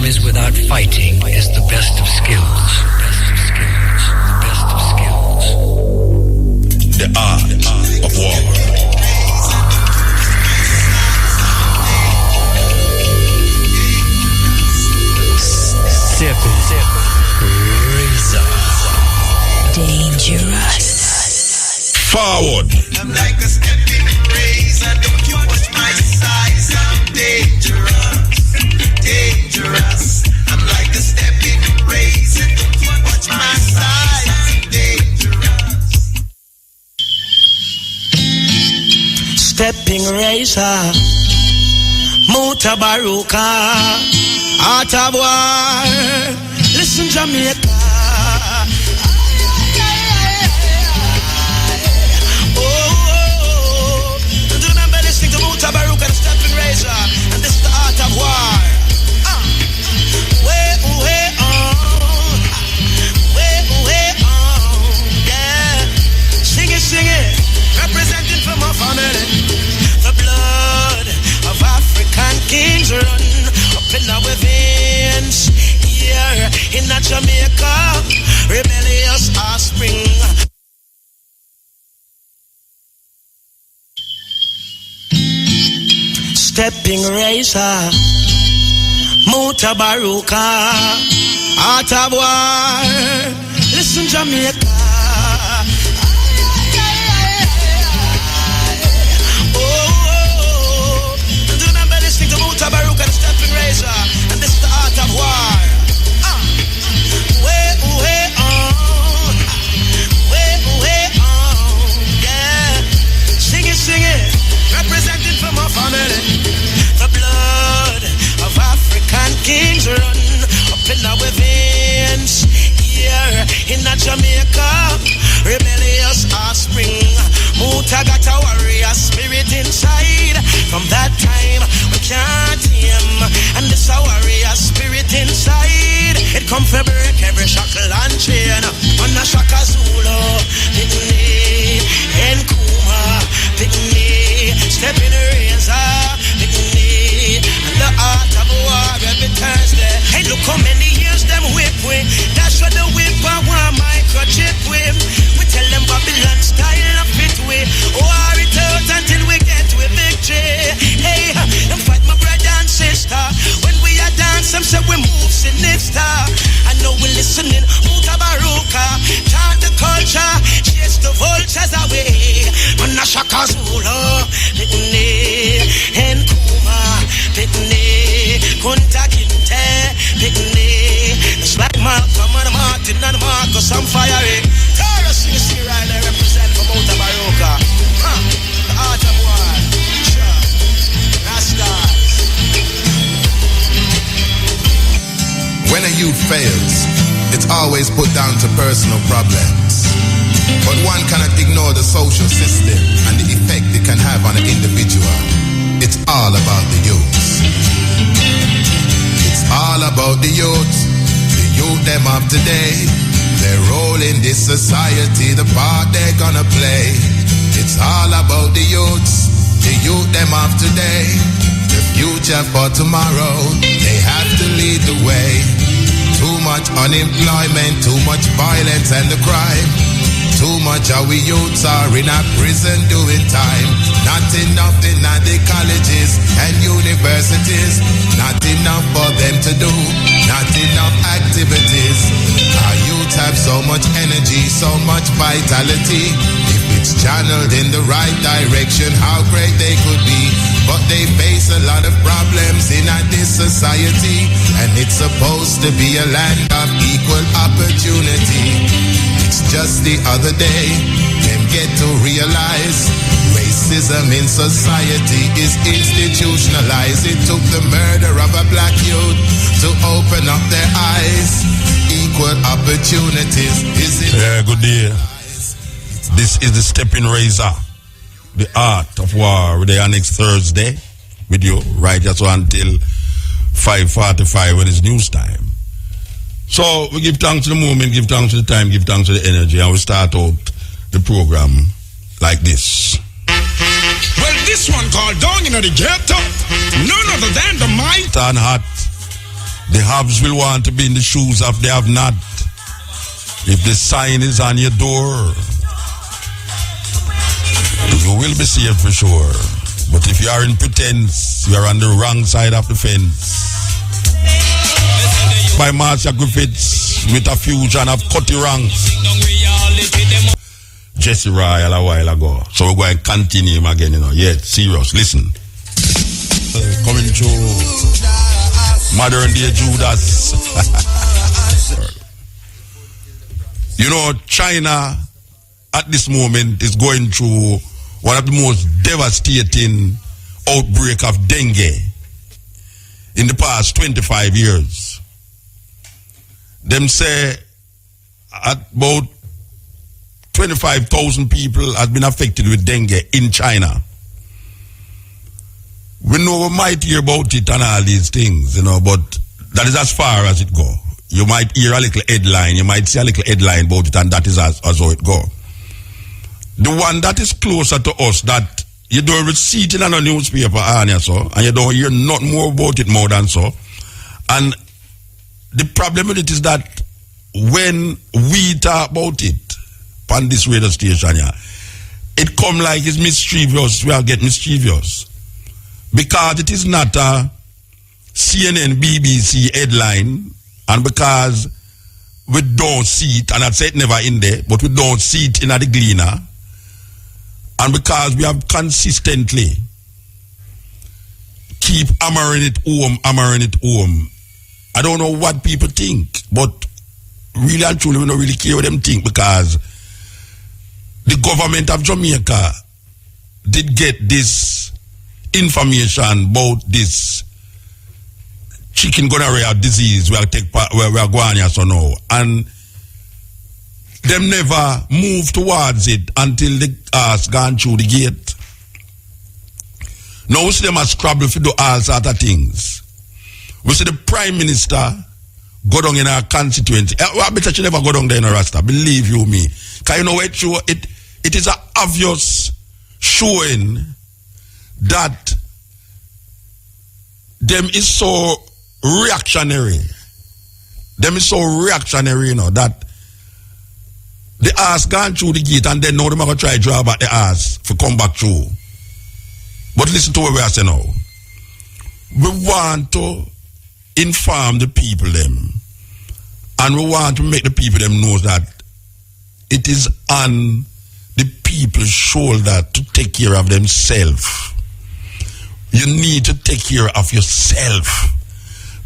is without fighting is the best of skills. The best of skills. The art of war. Razor. Dangerous. Forward. I'm like a stepping razor. Don't you watch my size. I'm dangerous. Dangerous. I'm like a stepping razor. Don't you watch my size. I'm dangerous. Stepping razor. Mutabaruka. Art of war. Listen, Jamaica. Mutabaruka, the stepping razor, and this is the art of war. Way on, yeah. Sing it, representing for my family. The blood of African kings run up in our veins. Here in Jamaica, rebellious offspring. Stepping razor, Mutabaruka, art of war. Listen, Jamaica. Oh, do you remember listening to Mutabaruka, the stepping razor, and this is the art of war. Yeah. Sing it, representing for my family. The blood of African kings run up in our veins. Here in Jamaica, rebellious offspring. Muta got a warrior spirit inside. From that time, we can't tame. And this a warrior spirit inside. It come for break every shackle and chain. On a Shaka Zulu, Pitney, and Kuma, Pitney, step in the razor, Pitney, and the art of war every Thursday. Hey, look how many years them whip with. That's what the whip I want microchip with. We tell them Babylon style of fit with. War it out until we get to victory. Hey, them fight my brother and sister. When we are dance, them say we move sinister. I know we listening, Mutabaruka. Chant the culture, chase the vultures away. Man a Shaka Zulu, Pitney, and Kuma, Pitney, Kunta Kinte, Pitney. It's like Malcolm and Martin and Marcus, I'm firing. Taurus, you see right there, represent for Mutabaruka. The art of war, sure, Rastas. When a youth fails, it's always put down to personal problems. But one cannot ignore the social system and the effect it can have on an individual. It's all about the youth. It's all about the youth. The youth them of today. Their role in this society, the part they're gonna play. It's all about the youths. The youth them of today. The future for tomorrow. They have to lead the way. Too much unemployment, too much violence and the crime. Too much our youths are in a prison doing time. Not enough in the colleges and universities. Not enough for them to do. Not enough activities. Our youth have so much energy, so much vitality. If it's channeled in the right direction, how great they could be. But they face a lot of problems in this society. And it's supposed to be a land of equal opportunity. It's just the other day, them get to realize racism in society is institutionalized. It took the murder of a black youth to open up their eyes. Equal opportunities is it? Yeah, good day. This is the Stepping Razor, the art of war. We're there next Thursday with you, right? Just until 5:45 when it's news time. So we give thanks to the moment, give thanks to the time, give thanks to the energy, and we start out the program like this. Well, this one called Down in the Ghetto, none other than the might and hot The haves will want to be in the shoes of the have not. If the sign is on your door, you will be saved for sure. But if you are in pretense, you are on the wrong side of the fence. By Marcia Griffiths with a fusion of Cutty Ranks. Jesse Royal a while ago. So we're going to continue him again, you know. Yeah, serious. Listen. Coming through modern day Judas. You know, China at this moment is going through one of the most devastating outbreak of dengue in the past 25 years. Them say about 25,000 people have been affected with dengue in China. We know we might hear about it and all these things, you know, but that is as far as it go. You might hear a little headline, you might see a little headline about it, and that is as how it go. The one that is closer to us, that you don't see it in a newspaper, and you don't hear nothing more about it more than so. And the problem with it is that when we talk about it on this radio station, it come like it's mischievous. We are getting mischievous because it is not a CNN, BBC headline, and because we don't see it, and I'd say it never in there, but we don't see it in the Gleaner, and because we have consistently keep hammering it home. I don't know what people think, but really and truly we don't really care what them think, because the government of Jamaica did get this information about this chicken gonorrhea disease we are going here so now, and them never moved towards it until the ass gone through the gate. Now we see them a scrabble for do all sort of things. We see the Prime Minister go down in our constituency. I bet you never go down there in a Rasta, believe you me. Because you know what, it is an obvious showing that them is so reactionary. You know, that the ass gone through the gate and then now them are going to try to draw back the ass for come back through. But listen to what we are saying now. We want to inform the people them, and we want to make the people them know that it is on the people's shoulder to take care of themselves. You need to take care of yourself,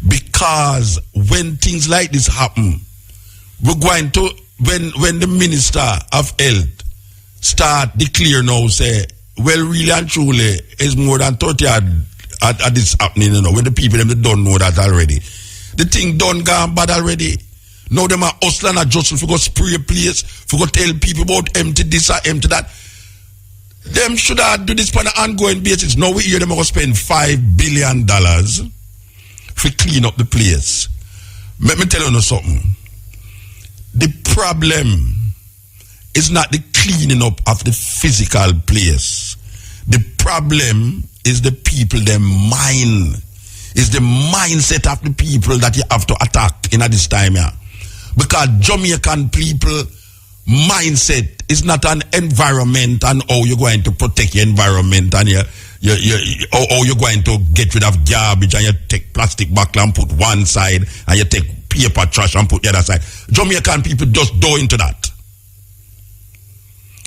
because when things like this happen, we're going to, when the Minister of Health start declare now, say, well, really and truly, it's more than 30 at this happening, you know, when the people them they don't know that already. The thing done gone bad already. Now them are hustling and jostling for go spray a place, for go tell people about empty this or empty that. Them should have do this on an ongoing basis. Now we hear them are going to spend $5 billion for clean up the place. Let me tell you something. The problem is not the cleaning up of the physical place. The problem is the people, their mind. Is the mindset of the people that you have to attack in this time here. Because Jamaican people mindset is not an environment and how you're going to protect your environment and how you're going to get rid of garbage and you take plastic bottle and put one side and you take paper trash and put the other side. Jamaican people just do into that.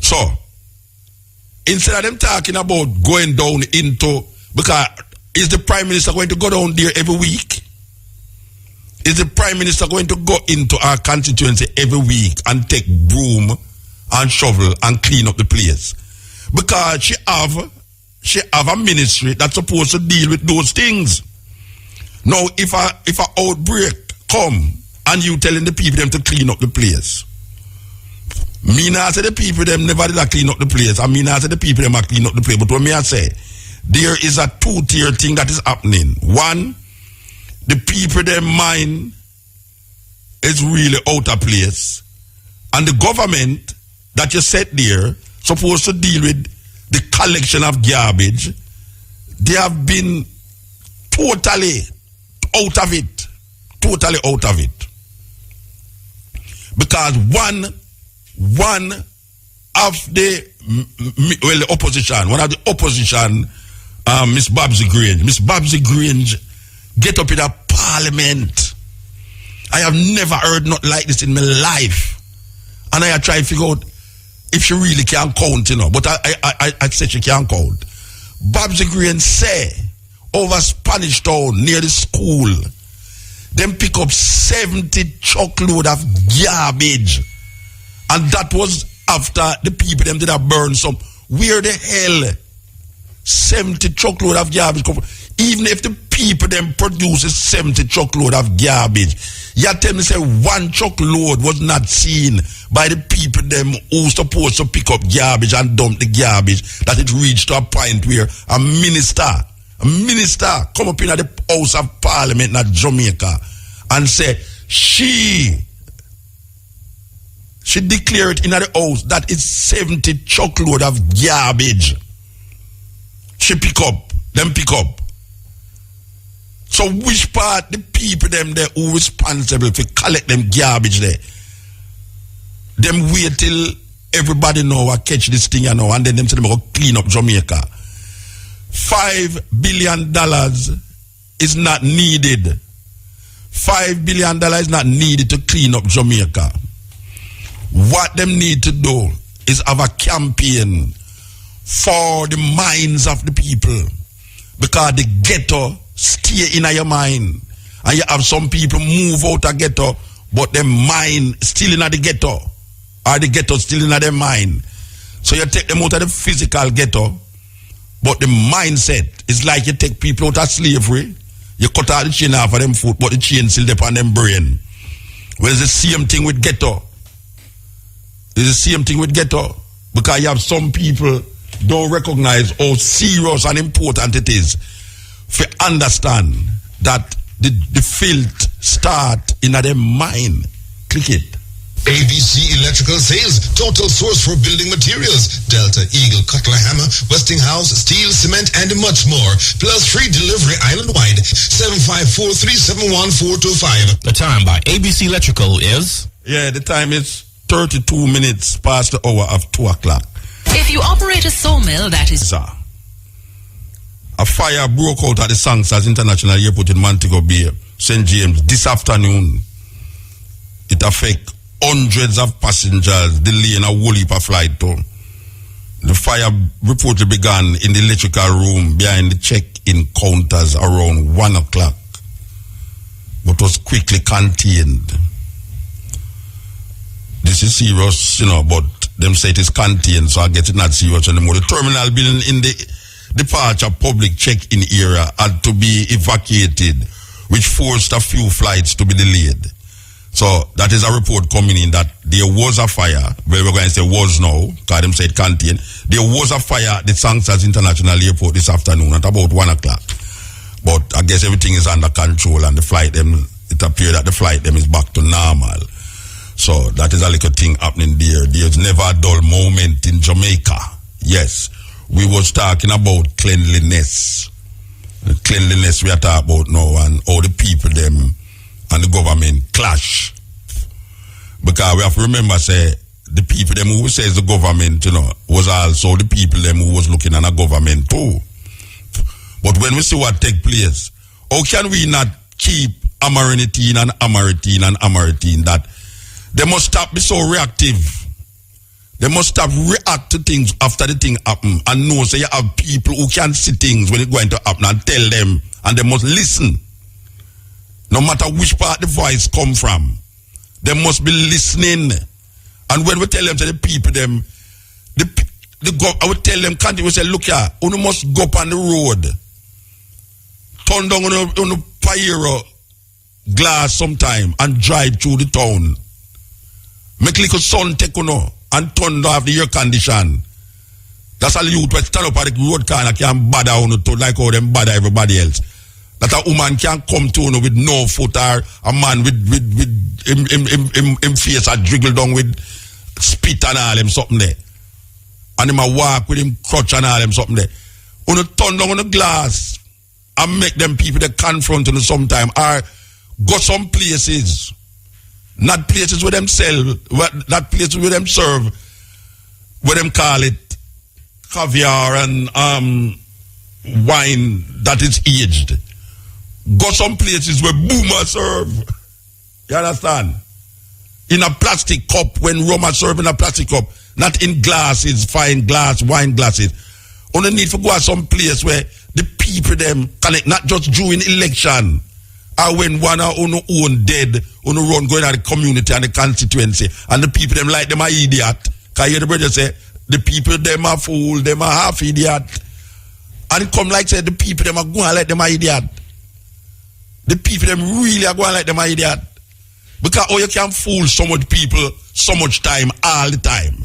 So, instead of them talking about going down into, because is the Prime Minister going to go down there every week? Is the Prime Minister going to go into our constituency every week and take broom and shovel and clean up the place? Because she have a ministry that's supposed to deal with those things. Now, if a outbreak come and you telling the people them to clean up the place, me not say the people them never did clean up the place, and me not say the people them are clean up the place, but what me I say, there is a two-tier thing that is happening. One, the people them mind is really out of place, and the government that you set there supposed to deal with the collection of garbage, they have been totally out of it. totally out of it. Because one of the opposition, one of the opposition, Miss Babsy Grange get up in a parliament. I have never heard nothing like this in my life. And I try to figure out if she really can count, but I said she can't count. Babsy Grange say over Spanish Town near the school, them pick up 70 truckload of garbage. And that was after the people them did have burn some. Where the hell 70 truckload of garbage come from? Even if the people them produce 70 truckload of garbage, you tell me say one truckload was not seen by the people them who supposed to pick up garbage and dump the garbage, that it reached to a point where a minister come up in the House of Parliament in Jamaica and say she declared in the house that it's 70 truckload of garbage. She pick up. So which part the people them there who responsible for collect them garbage there? Them wait till everybody know I catch this thing and then them say them go clean up Jamaica. $5 billion is not needed. $5 billion is not needed to clean up Jamaica. What them need to do is have a campaign for the minds of the people, because the ghetto stay in your mind, and you have some people move out of ghetto but their mind still in the ghetto, or the ghetto still in their mind. So you take them out of the physical ghetto, but the mindset is like you take people out of slavery, you cut out the chain off of them foot, but the chain still upon them brain. Well, it's the same thing with ghetto. It's the same thing with ghetto, because you have some people don't recognize how serious and important it is to understand that the filth start in their mind. Click it. ABC Electrical Sales, total source for building materials. Delta, Eagle, Cutler Hammer, Westinghouse, steel, cement, and much more. Plus free delivery island-wide. 754-371-425. The time by ABC Electrical is? Yeah, the time is 32 minutes past the hour of 2 o'clock. If you operate a sawmill that is... A fire broke out at the Sangsters International Airport in Montego Bay, St. James, this afternoon. It affects hundreds of passengers, delaying a whole heap of flight too. The fire reportedly began in the electrical room behind the check-in counters around 1 o'clock, but was quickly contained. This is serious, but them say it is contained, so I guess it's not serious anymore. The terminal building in the departure public check-in area had to be evacuated, which forced a few flights to be delayed. So that is a report coming in that there was a fire. Well, we're going to say was now, because them said contained. There was a fire at the Sangsters International Airport this afternoon at about 1 o'clock. But I guess everything is under control, and the flight it appears that the flight is back to normal. So that is a little thing happening there. There's never a dull moment in Jamaica. Yes, we was talking about cleanliness. The cleanliness we are talking about now, and all the people them and the government clash. Because we have to remember, say, the people them who says the government, was also the people them who was looking at a government too. But when we see what take place, how can we not keep hammering it in and that they must stop being so reactive. They must stop react to things after the thing happen, and know, say, you have people who can see things when it's going to happen and tell them, and they must listen. No matter which part the voice come from, they must be listening. And when we tell them to the people, I would tell them, can't we say, look here, you must go up on the road, turn down on the pyro glass sometime and drive through the town. Make little sun take and turn off the air condition. That's all you would stand up at the road corner can bother on to like how them bother everybody else. That a woman can come to with no foot, or a man with him face a driggle down with spit and all them something there. And him a walk with him crutch and all them something there. Turn down on the glass and make them people that confront you sometime, or go some places, not places where them sell, not places where them serve, where them call it caviar and wine that is aged. Go some places where boomer serve. You understand? In a plastic cup, when Roma serve in a plastic cup, not in glasses, fine glass, wine glasses. Only need to go to some place where the people them connect, not just during election, or when one or own dead, on run going at the community and the constituency, and the people them like them are idiot. Can you hear the brother say, the people them are fool, them are half idiot. And it come like say, the people them are going like them are idiot. The people them really are going like them are idiot. Because you can fool so much people, so much time, all the time.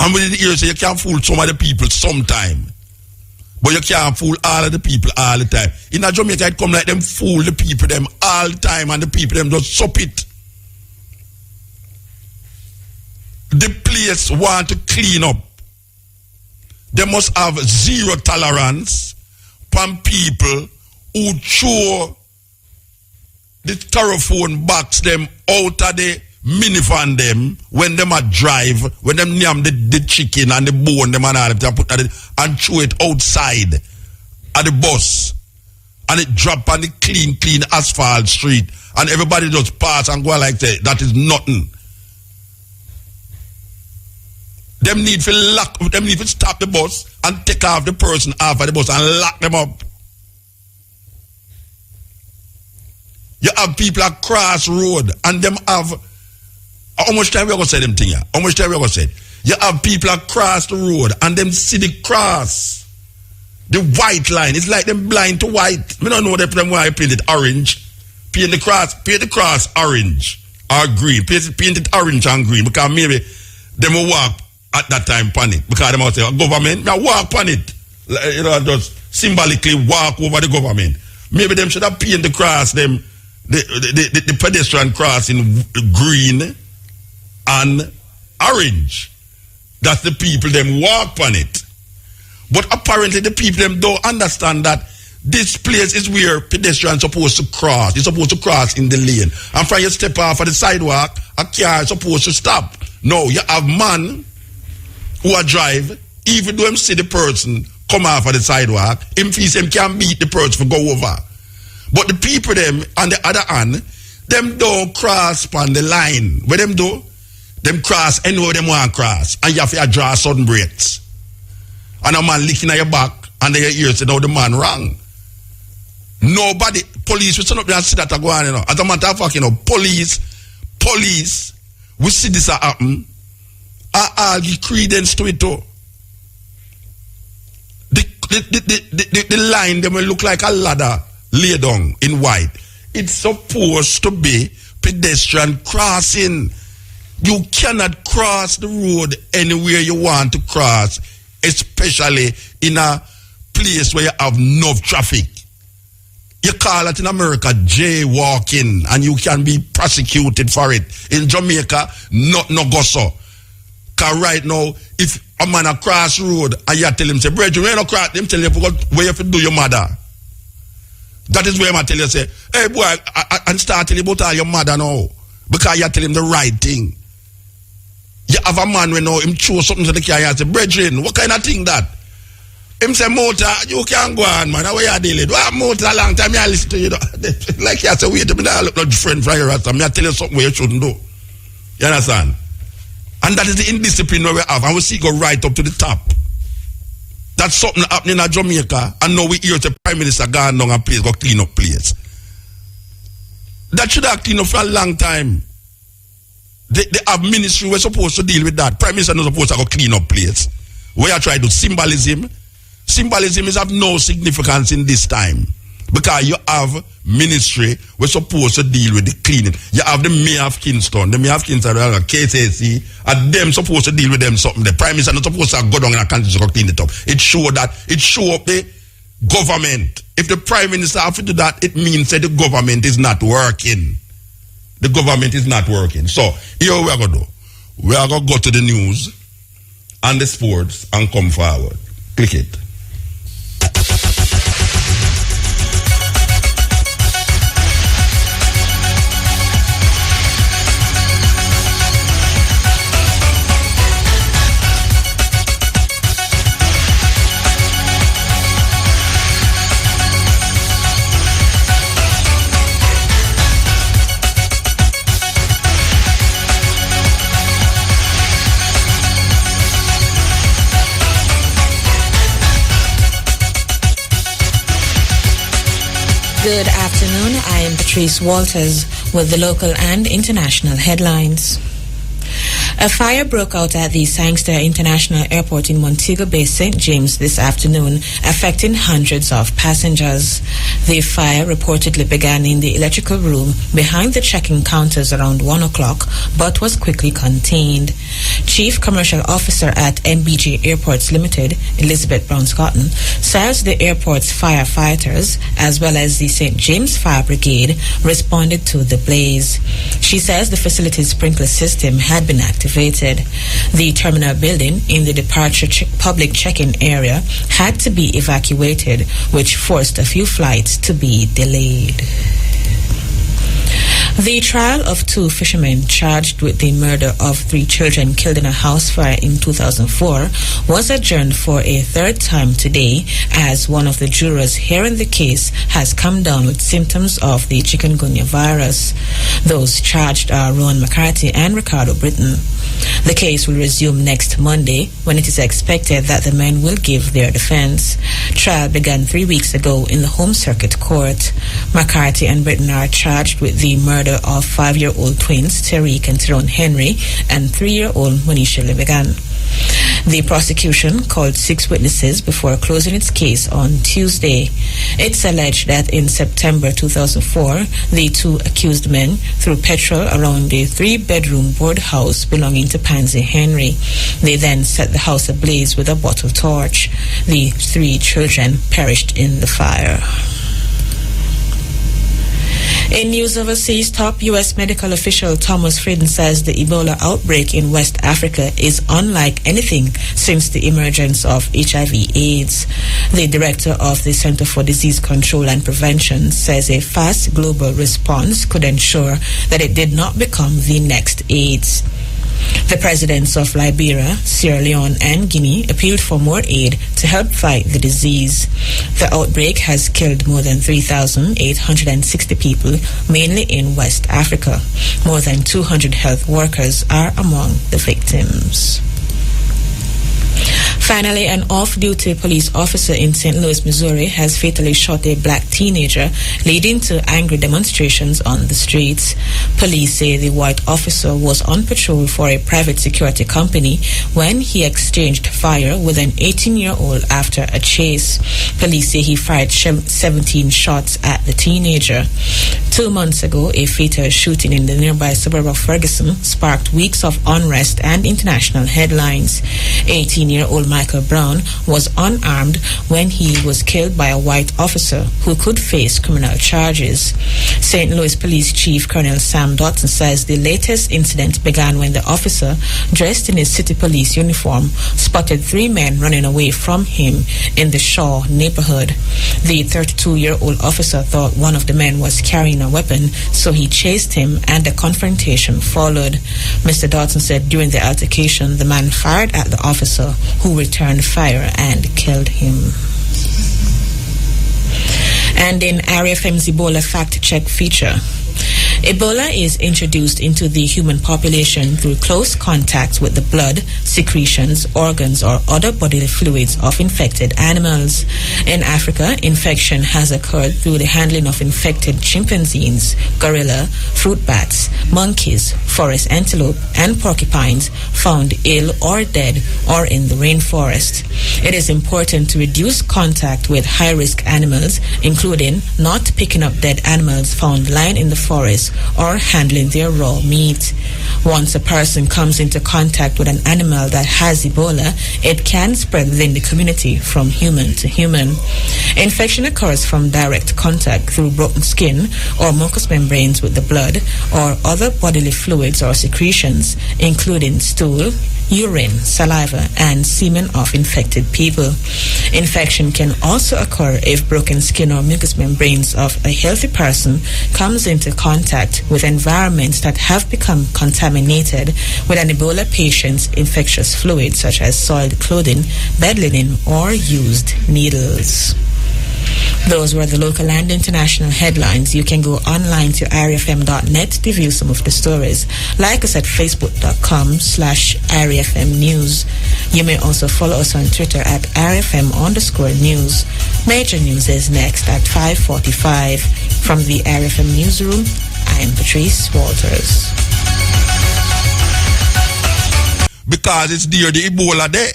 And within the years, you can fool some of the people sometime. But you can't fool all of the people all the time. In a Jamaica, it come like them fool the people them all the time, and the people them just sup it. The place want to clean up. They must have zero tolerance from people who throw the styrofoam box them out of the minivan them when them a drive, when them name the chicken and the bone them and all them put that and throw it outside at the bus, and it drop on the clean asphalt street, and everybody just pass and go like that is nothing. Them need to stop the bus and take off the person off of the bus and lock them up. You have people across road and them have, how much time we going to say them thing here? How much time we going to say? You have people across the road and them see the cross. The white line. It's like them blind to white. I don't know why I paint it orange. Paint the cross orange or green. Paint it orange and green because maybe them will walk at that time on it. Because them will say, government, now walk on it. You know, just symbolically walk over the government. Maybe them should have painted the cross, them the pedestrian cross in green and orange. That's the people them walk on it. But apparently the people them don't understand that this place is where pedestrians supposed to cross. You're supposed to cross in the lane. And from you step off of the sidewalk, a car is supposed to stop. No, you have man who are drive, even though him see the person come off of the sidewalk, him feels him can beat the person for go over. But the people them on the other hand, them don't cross on the line. What them do? Them cross anywhere them want cross. And you have to draw sudden breaks. And a man licking at your back and then your ears say, no, the man wrong. Nobody, police, we stand up there and see that go on, you know. As a matter of fact, you know, police, we see this happen. I give credence to it too. The line, they will look like a ladder laid down in white. It's supposed to be pedestrian crossing. You cannot cross the road anywhere you want to cross, especially in a place where you have enough traffic. You call it in America jaywalking, and you can be prosecuted for it. In Jamaica, no go so. Because right now, if a man across the road and you tell him, say, brethren, when you cross, him tell you where you have to do your mother. That is where I tell you, say, hey boy, and start telling you about all your mother now. Because you tell him the right thing. You have a man when now him throw something to the car and say, brethren, what kind of thing that? Him say, motor, you can't go on, man. How are you dealing? Well, motor a long time, I listen to you. Like you say, wait a minute, I look like friend from your ass. I tell you something where you shouldn't do. You understand? And that is the indiscipline we have. And we see go right up to the top. That's something happening in Jamaica. And now we hear the Prime Minister gone down a place, go clean up place. That should have cleaned up for a long time. They have ministry, we're supposed to deal with that. Prime Minister not supposed to go clean up place. We are trying to symbolism. Symbolism is of no significance in this time. Because you have ministry, we're supposed to deal with the cleaning. You have the Mayor of Kingston, the Mayor of Kingston, KCC, and them supposed to deal with them something. The Prime Minister not supposed to go down in a country to clean it up. It show up the government. If the Prime Minister have to do that, it means that the government is not working. The government is not working. So, here we are going to do. We are going to go to the news and the sports and come forward. Click it. Good afternoon. I am Patrice Walters with the local and international headlines. A fire broke out at the Sangster International Airport in Montego Bay, St. James this afternoon, affecting hundreds of passengers. The fire reportedly began in the electrical room behind the check-in counters around 1 o'clock, but was quickly contained. Chief Commercial Officer at MBJ Airports Limited, Elizabeth Brown-Scotton, says the airport's firefighters, as well as the St. James Fire Brigade, responded to the blaze. She says the facility's sprinkler system had been activated. The terminal building in the departure public check-in area had to be evacuated, which forced a few flights to be delayed. The trial of two fishermen charged with the murder of 3 children killed in a house fire in 2004 was adjourned for a third time today, as one of the jurors hearing the case has come down with symptoms of the chikungunya virus. Those charged are Rowan McCarthy and Ricardo Britton. The case will resume next Monday, when it is expected that the men will give their defense. Trial began 3 weeks ago in the Home Circuit Court. McCarthy and Britton are charged with the murder of 5-year-old twins Tariq and Tyrone Henry and 3-year-old Monisha Levigan. The prosecution called 6 witnesses before closing its case on Tuesday. It's alleged that in September 2004, the 2 accused men threw petrol around a 3-bedroom board house belonging to Pansy Henry. They then set the house ablaze with a bottle torch. The 3 children perished in the fire. In news overseas, top U.S. medical official Thomas Frieden says the Ebola outbreak in West Africa is unlike anything since the emergence of HIV/AIDS. The director of the Center for Disease Control and Prevention says a fast global response could ensure that it did not become the next AIDS. The presidents of Liberia, Sierra Leone, and Guinea appealed for more aid to help fight the disease. The outbreak has killed more than 3,860 people, mainly in West Africa. More than 200 health workers are among the victims. Finally, an off-duty police officer in St. Louis, Missouri has fatally shot a black teenager, leading to angry demonstrations on the streets. Police say the white officer was on patrol for a private security company when he exchanged fire with an 18-year-old after a chase. Police say he fired 17 shots at the teenager. 2 months ago, a fatal shooting in the nearby suburb of Ferguson sparked weeks of unrest and international headlines. 18-year-old Michael Brown was unarmed when he was killed by a white officer who could face criminal charges. St. Louis Police Chief Colonel Sam Dotson says the latest incident began when the officer, dressed in his city police uniform, spotted 3 men running away from him in the Shaw neighborhood. The 32-year-old officer thought one of the men was carrying a weapon, so he chased him and a confrontation followed. Mr. Dotson said during the altercation, the man fired at the officer, who returned fire and killed him. And in Area FM's Ebola Fact Check feature, Ebola is introduced into the human population through close contact with the blood, secretions, organs, or other bodily fluids of infected animals. In Africa, infection has occurred through the handling of infected chimpanzees, gorilla, fruit bats, monkeys, forest antelope, and porcupines found ill or dead or in the rainforest. It is important to reduce contact with high-risk animals, including not picking up dead animals found lying in the forest or handling their raw meat. Once a person comes into contact with an animal that has Ebola, it can spread within the community from human to human. Infection occurs from direct contact through broken skin or mucous membranes with the blood or other bodily fluids or secretions, including stool, urine, saliva, and semen of infected people. Infection can also occur if broken skin or mucous membranes of a healthy person comes into contact with environments that have become contaminated with an Ebola patient's infectious fluid, such as soiled clothing, bed linen, or used needles. Those were the local and international headlines. You can go online to irfm.net to view some of the stories. Like us at facebook.com/irfmnews. You may also follow us on Twitter at irfm_news. Major news is next at 5:45 from the RFM newsroom. I am Patrice Walters. Because it's there, the Ebola there.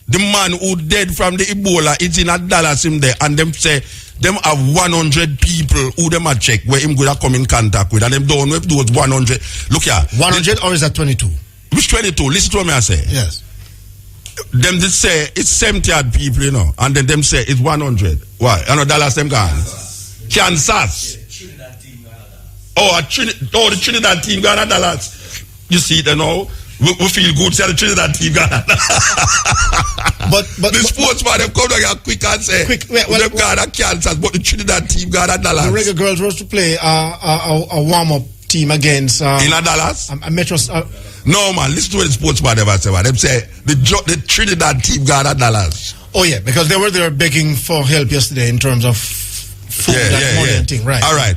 The man who dead from the Ebola, it's in a Dallas him there, and them say them have 100 people who them a check where him gonna come in contact with, and them don't know if those 100. Look here, 100 or is that 22? Which 22? Listen to what me I say. Yes. Them just say it's 70 odd people, you know, and then them say it's 100. Why? You know, Dallas them gone. Kansas. Oh, the Trinidad team gone at Dallas. You see, you know, we feel good. See the Trinidad team gone. but the sportsman them come down quick and say, them gone at Kansas, but the Trinidad team gone at Dallas. The Reggae Girls was to play a warm-up team against in a Dallas. A Metro. No man, listen to what the sportsman ever say. Them say the Trinidad team gone at Dallas. Oh yeah, because they were there begging for help yesterday in terms of food and thing, right? All right.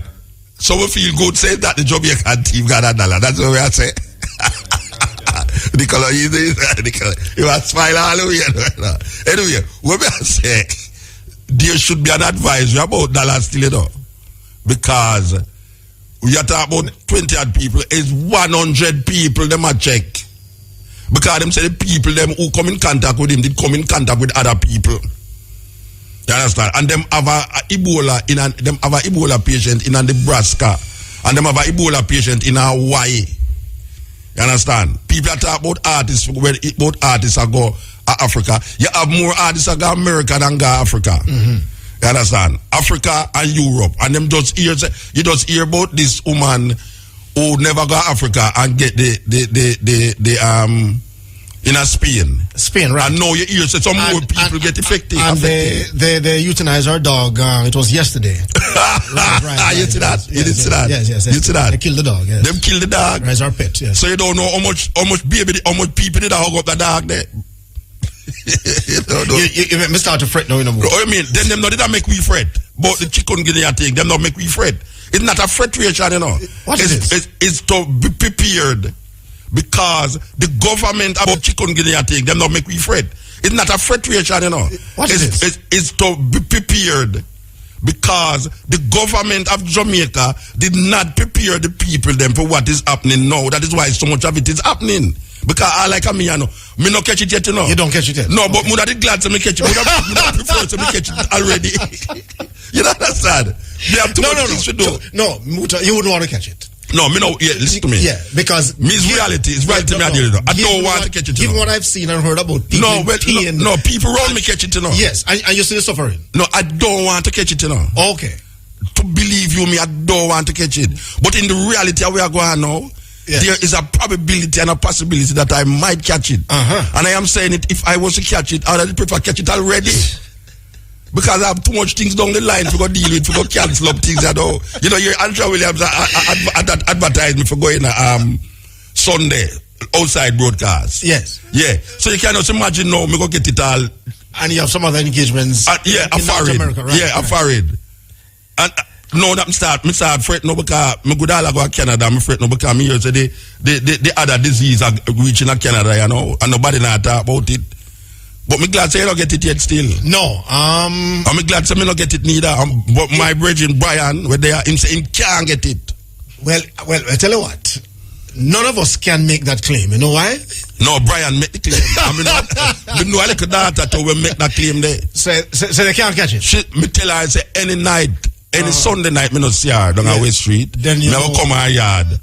So we feel good saying that the Jamaican team got a dollar. That's what we are saying. The color you are smiling all the way. Anyway, what we are saying, there should be an advisory about Dallas still, you know, because we are talking about 20 odd people. It's 100 people them a check. Because them say the people them who come in contact with him did come in contact with other people. You understand? And them have a Ebola them have a Ebola patient in Nebraska, and them have a Ebola patient in Hawaii. You understand? People are talking about artists where both artists are go Africa. You have more artists that go America than go Africa. Mm-hmm. You understand? Africa and Europe, and them just hear you just hear about this woman who never go Africa and get the in Spain, right? And now you hear some more people get affected. And they euthanize our dog. It was yesterday. right. You see that? You did see that? Yes. You see that? They killed the dog. Yes. Them killed the dog. As our pet. Yes. So you don't know how much people did hug up the dog there. You don't know. You me start to fret now. I mean, then them not did that make we fret. But the chicken guinea thing, them not make we fret. It's not a fretration, you know. What is it? It's to be prepared. Because the government about chicken guinea thing, them not make we fret. It's not a fretration, you know. What is it? It's to be prepared. Because the government of Jamaica did not prepare the people them for what is happening now. That is why so much of it is happening. Because I like me, you know, me not catch it yet, you know. You don't catch it yet? No, but me not glad to me catch it. Me not prefer to me catch it already. You understand? They have too much things to do. No, Muta, you wouldn't want to catch it. No, me no. Yeah, listen to me. Yeah, because me's reality. It's reality. I don't want to catch it. Given what I've seen and heard about people, no, people around me catch it. You know. Yes, and you see the suffering. No, I don't want to catch it. You know. Okay. To believe you, me, I don't want to catch it. But in the reality we are going now, there is a probability and a possibility that I might catch it. And I am saying it. If I was to catch it, I would prefer catch it already. Because I have too much things down the line to go deal with, to go cancel up things at all. You know, your Andrew Williams advertised me for going Sunday outside broadcast. Yes. Yeah. So you cannot imagine now me go get it all. And you have some other engagements. I'm foreign. America, right? Yeah, I'm foreign. And no, that me start fret no because me good all go to Canada. Me fret no because me hear say the other disease are reaching to Canada, you know, and nobody not talk about it. But me glad say you don't get it yet still. No. I'm glad say me not get it neither. But my brethren Brian, where they are, him say him can't get it. Well, I tell you what. None of us can make that claim. You know why? No, Brian make the claim. I know I like a daughter to make that claim there. So they can't catch it? Me tell her, I say any night, any Sunday night, me not see her down West Street. Then you me come her yard.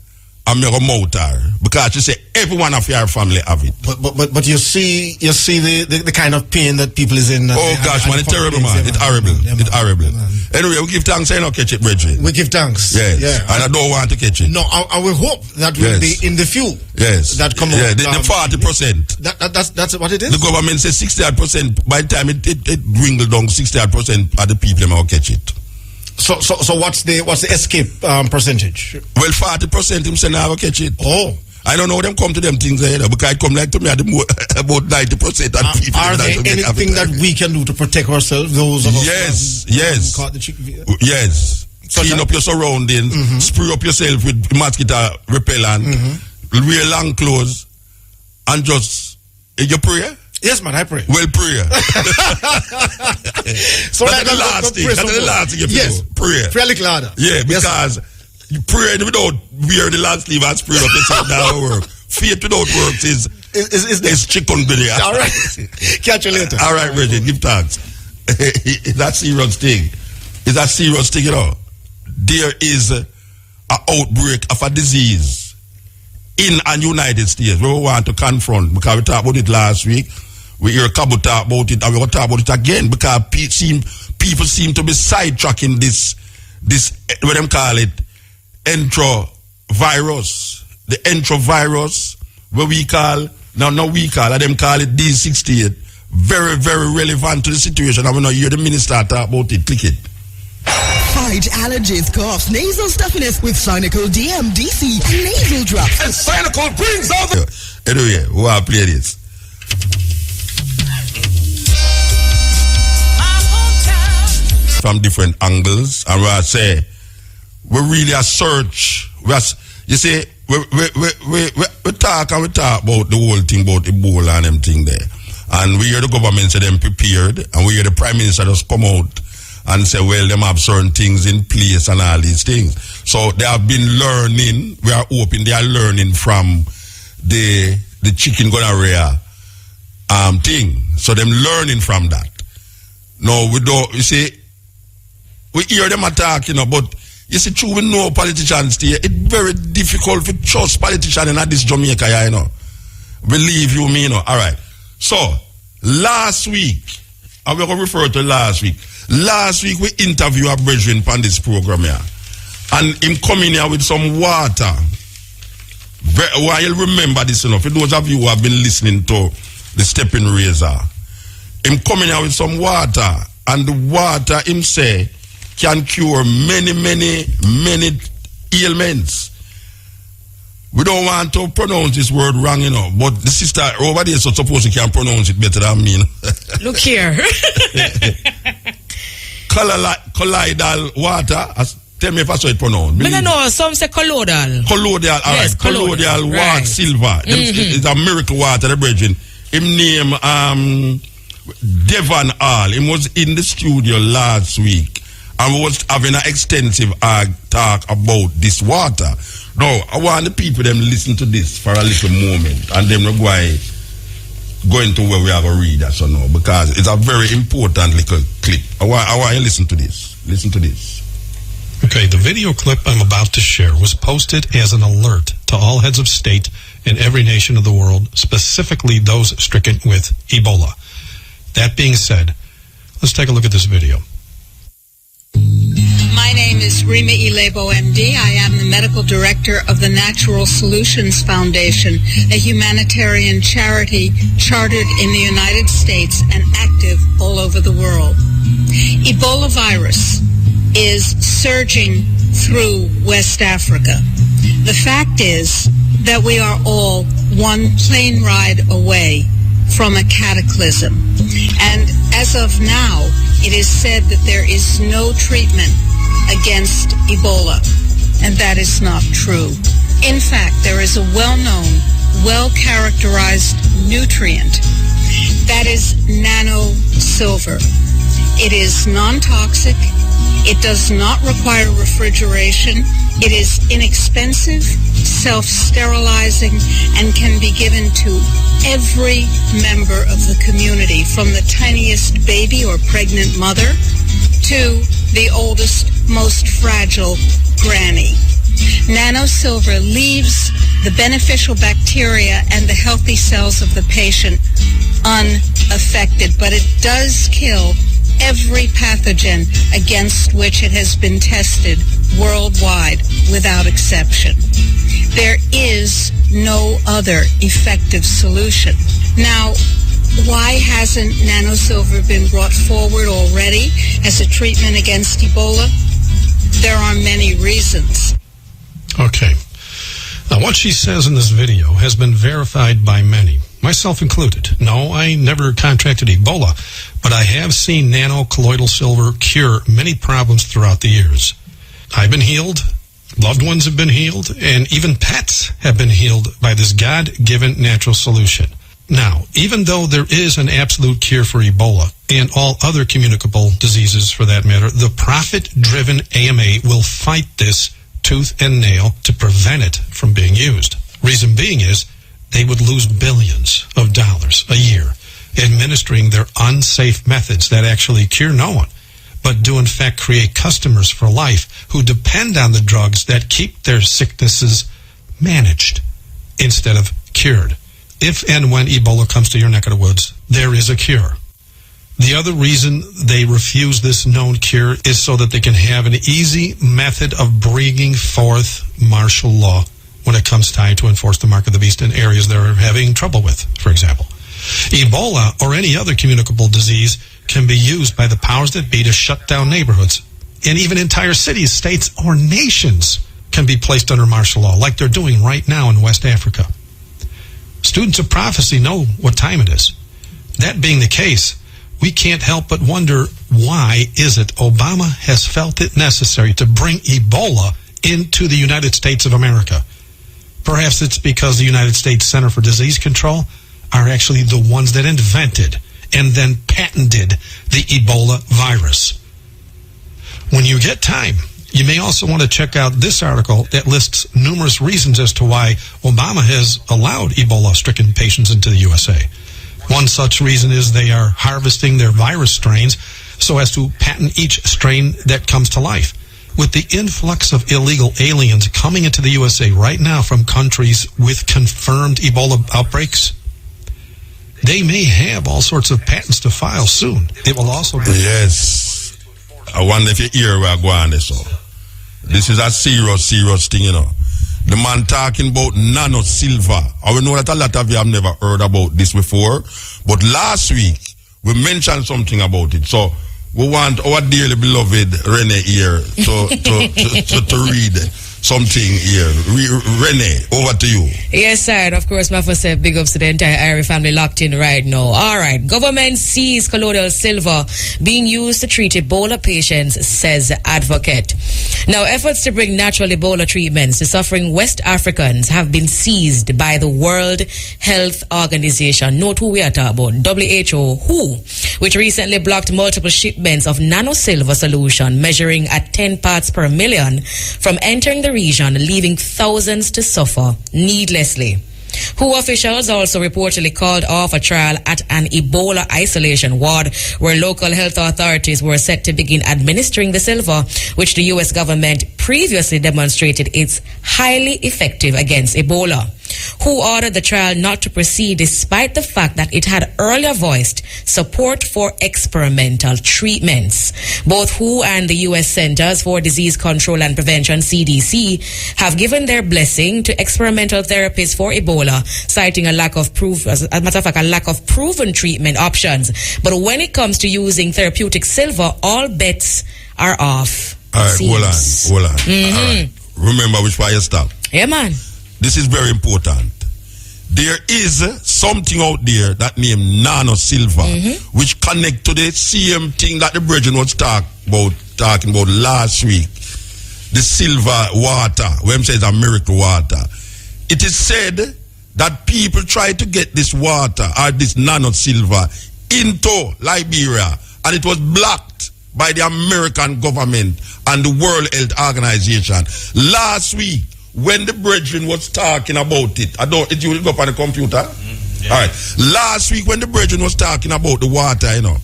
I'm going to mount her because she say every one of your family have it. But you see the kind of pain that people is in. Oh gosh, man, it's terrible, man. It's horrible. It's horrible. Anyway, we give thanks. I don't catch it, brethren. We give thanks. Yes. Yeah. And I don't want to catch it. No, I will hope that will be in the few. Yes. That come out. The 40%. That's what it is. The government says 60%. By the time it dwindled down, 60% of the people will catch it. So what's the escape percentage? Well, 40% him say now catch it. Oh, I don't know them come to them things there because it come like to me about 90% of people. Are there anything that we can do to protect ourselves? Those of us yes. Caught the yes. Clean up your surroundings, spray up yourself with mosquito repellent, wear long clothes, and just you pray. Yes, man, I pray. Well, prayer. So that's the last thing. That's the last thing you yes. do. Prayer. Pray a little harder. Yeah, because you pray without wearing the long sleeve and spread up yourself down work. Faith without works is chikungunya. All right. Catch you later. All right, Reggie, give thanks. It's a serious thing. It's a serious thing, you know. There is an outbreak of a disease in the United States where we want to confront, because we talked about it last week. We hear Cabo talk about it, and we're going to talk about it again, because people seem to be sidetracking this what them call it, enterovirus. The enterovirus, what we call, them call it D68. Very, very relevant to the situation. I want to hear the minister talk about it. Click it. Fight allergies, coughs, nasal stuffiness with Cynical DMDC and nasal drops. And Cynical brings over. Anyway, we will play this. From different angles, and we say we really a search. You see, we talk about the whole thing about Ebola and them thing there, and we hear the government say them prepared, and we hear the Prime Minister just come out and say, well, them have certain things in place and all these things. So they have been learning. We are hoping they are learning from the chicken gonorrhea thing. So them learning from that. No, we don't. You see, we hear them attack, but you see, true, we know politicians here. It's very difficult to trust politicians in this Jamaica, Believe you me, All right. So, last week, I'm going to refer to last week. Last week, we interviewed a brethren on this program here. And him coming here with some water. Well, you'll remember this, For those of you who have been listening to the Stepping Razor, him coming here with some water. And the water, him say, can cure many, many, many ailments. We don't want to pronounce this word wrong, but the sister over there is supposed to can pronounce it better than me. Look here. Colloidal water. Tell me if I saw it pronounced. No, some say colloidal. Colloidal, all yes, right. Colloidal water, silver. It's a miracle water, the brethren. Him name Devon Hall. He was in the studio last week. And we was having an extensive talk about this water. Now, I want the people them listen to this for a little moment, and then we're going to where we are going to read that, because it's a very important little clip. I want you to listen to this. Listen to this. Okay, the video clip I'm about to share was posted as an alert to all heads of state in every nation of the world, specifically those stricken with Ebola. That being said, let's take a look at this video. My name is Rima Ilebo, MD. I am the medical director of the Natural Solutions Foundation, a humanitarian charity chartered in the United States and active all over the world. Ebola virus is surging through West Africa. The fact is that we are all one plane ride away from a cataclysm. And as of now, it is said that there is no treatment against Ebola, and that is not true. In fact, there is a well-known, well-characterized nutrient that is nano silver. It is non-toxic. It does not require refrigeration. It is inexpensive, self-sterilizing, and can be given to every member of the community, from the tiniest baby or pregnant mother to the oldest, most fragile granny. Nano silver leaves the beneficial bacteria and the healthy cells of the patient unaffected, but it does kill every pathogen against which it has been tested worldwide without exception. There is no other effective solution. Now, why hasn't nanosilver been brought forward already as a treatment against Ebola? There are many reasons. Okay. Now, what she says in this video has been verified by many, myself included. No, I never contracted Ebola, but I have seen nano-colloidal silver cure many problems throughout the years. I've been healed, loved ones have been healed, and even pets have been healed by this God-given natural solution. Now, even though there is an absolute cure for Ebola and all other communicable diseases for that matter, the profit-driven AMA will fight this tooth and nail to prevent it from being used. Reason being is they would lose billions of dollars a year administering their unsafe methods that actually cure no one, but do in fact create customers for life who depend on the drugs that keep their sicknesses managed instead of cured. If and when Ebola comes to your neck of the woods, there is a cure. The other reason they refuse this known cure is so that they can have an easy method of bringing forth martial law when it comes time to enforce the mark of the beast in areas they're having trouble with, for example. Ebola or any other communicable disease can be used by the powers that be to shut down neighborhoods. And even entire cities, states, or nations can be placed under martial law, like they're doing right now in West Africa. Students of prophecy know what time it is. That being the case, we can't help but wonder, why is it Obama has felt it necessary to bring Ebola into the United States of America? Perhaps it's because the United States Center for Disease Control are actually the ones that invented and then patented the Ebola virus. When you get time, you may also want to check out this article that lists numerous reasons as to why Obama has allowed Ebola-stricken patients into the USA. One such reason is they are harvesting their virus strains so as to patent each strain that comes to life. With the influx of illegal aliens coming into the USA right now from countries with confirmed Ebola outbreaks, they may have all sorts of patents to file soon. It will also be... Yes. I wonder if you hear where I go on this. So. This is a serious thing, you know. The man talking about nano silver. I know that a lot of you have never heard about this before. But last week, we mentioned something about it. So, we want our dearly beloved Rene here to read something here. Rene, over to you. Yes, sir. And of course, my first big ups to the entire Irie family locked in right now. All right. Government sees colloidal silver being used to treat Ebola patients, says advocate. Now, efforts to bring natural Ebola treatments to suffering West Africans have been seized by the World Health Organization. Note who we are talking about, WHO, which recently blocked multiple shipments of nanosilver solution measuring at 10 parts per million from entering the region, leaving thousands to suffer needlessly. WHO officials also reportedly called off a trial at an Ebola isolation ward where local health authorities were set to begin administering the silver, which the U.S. government previously demonstrated is highly effective against Ebola. WHO ordered the trial not to proceed despite the fact that it had earlier voiced support for experimental treatments. Both WHO and the U.S. Centers for Disease Control and Prevention, CDC, have given their blessing to experimental therapies for Ebola, citing a lack of proof, as a matter of fact, a lack of proven treatment options. But when it comes to using therapeutic silver, all bets are off. All right, hold on. Mm-hmm. All right. Remember which way you stop. Yeah, man. This is very important. There is something out there that named nano silver, which connect to the same thing that the brethren was talking about last week. The silver water, when says a miracle water. It is said that people try to get this water or this nano silver into Liberia, and it was blocked by the American government and the World Health Organization. Last week, when the brethren was talking about it, did you go up on the computer? Yeah. All right. Last week when the brethren was talking about the water, you know,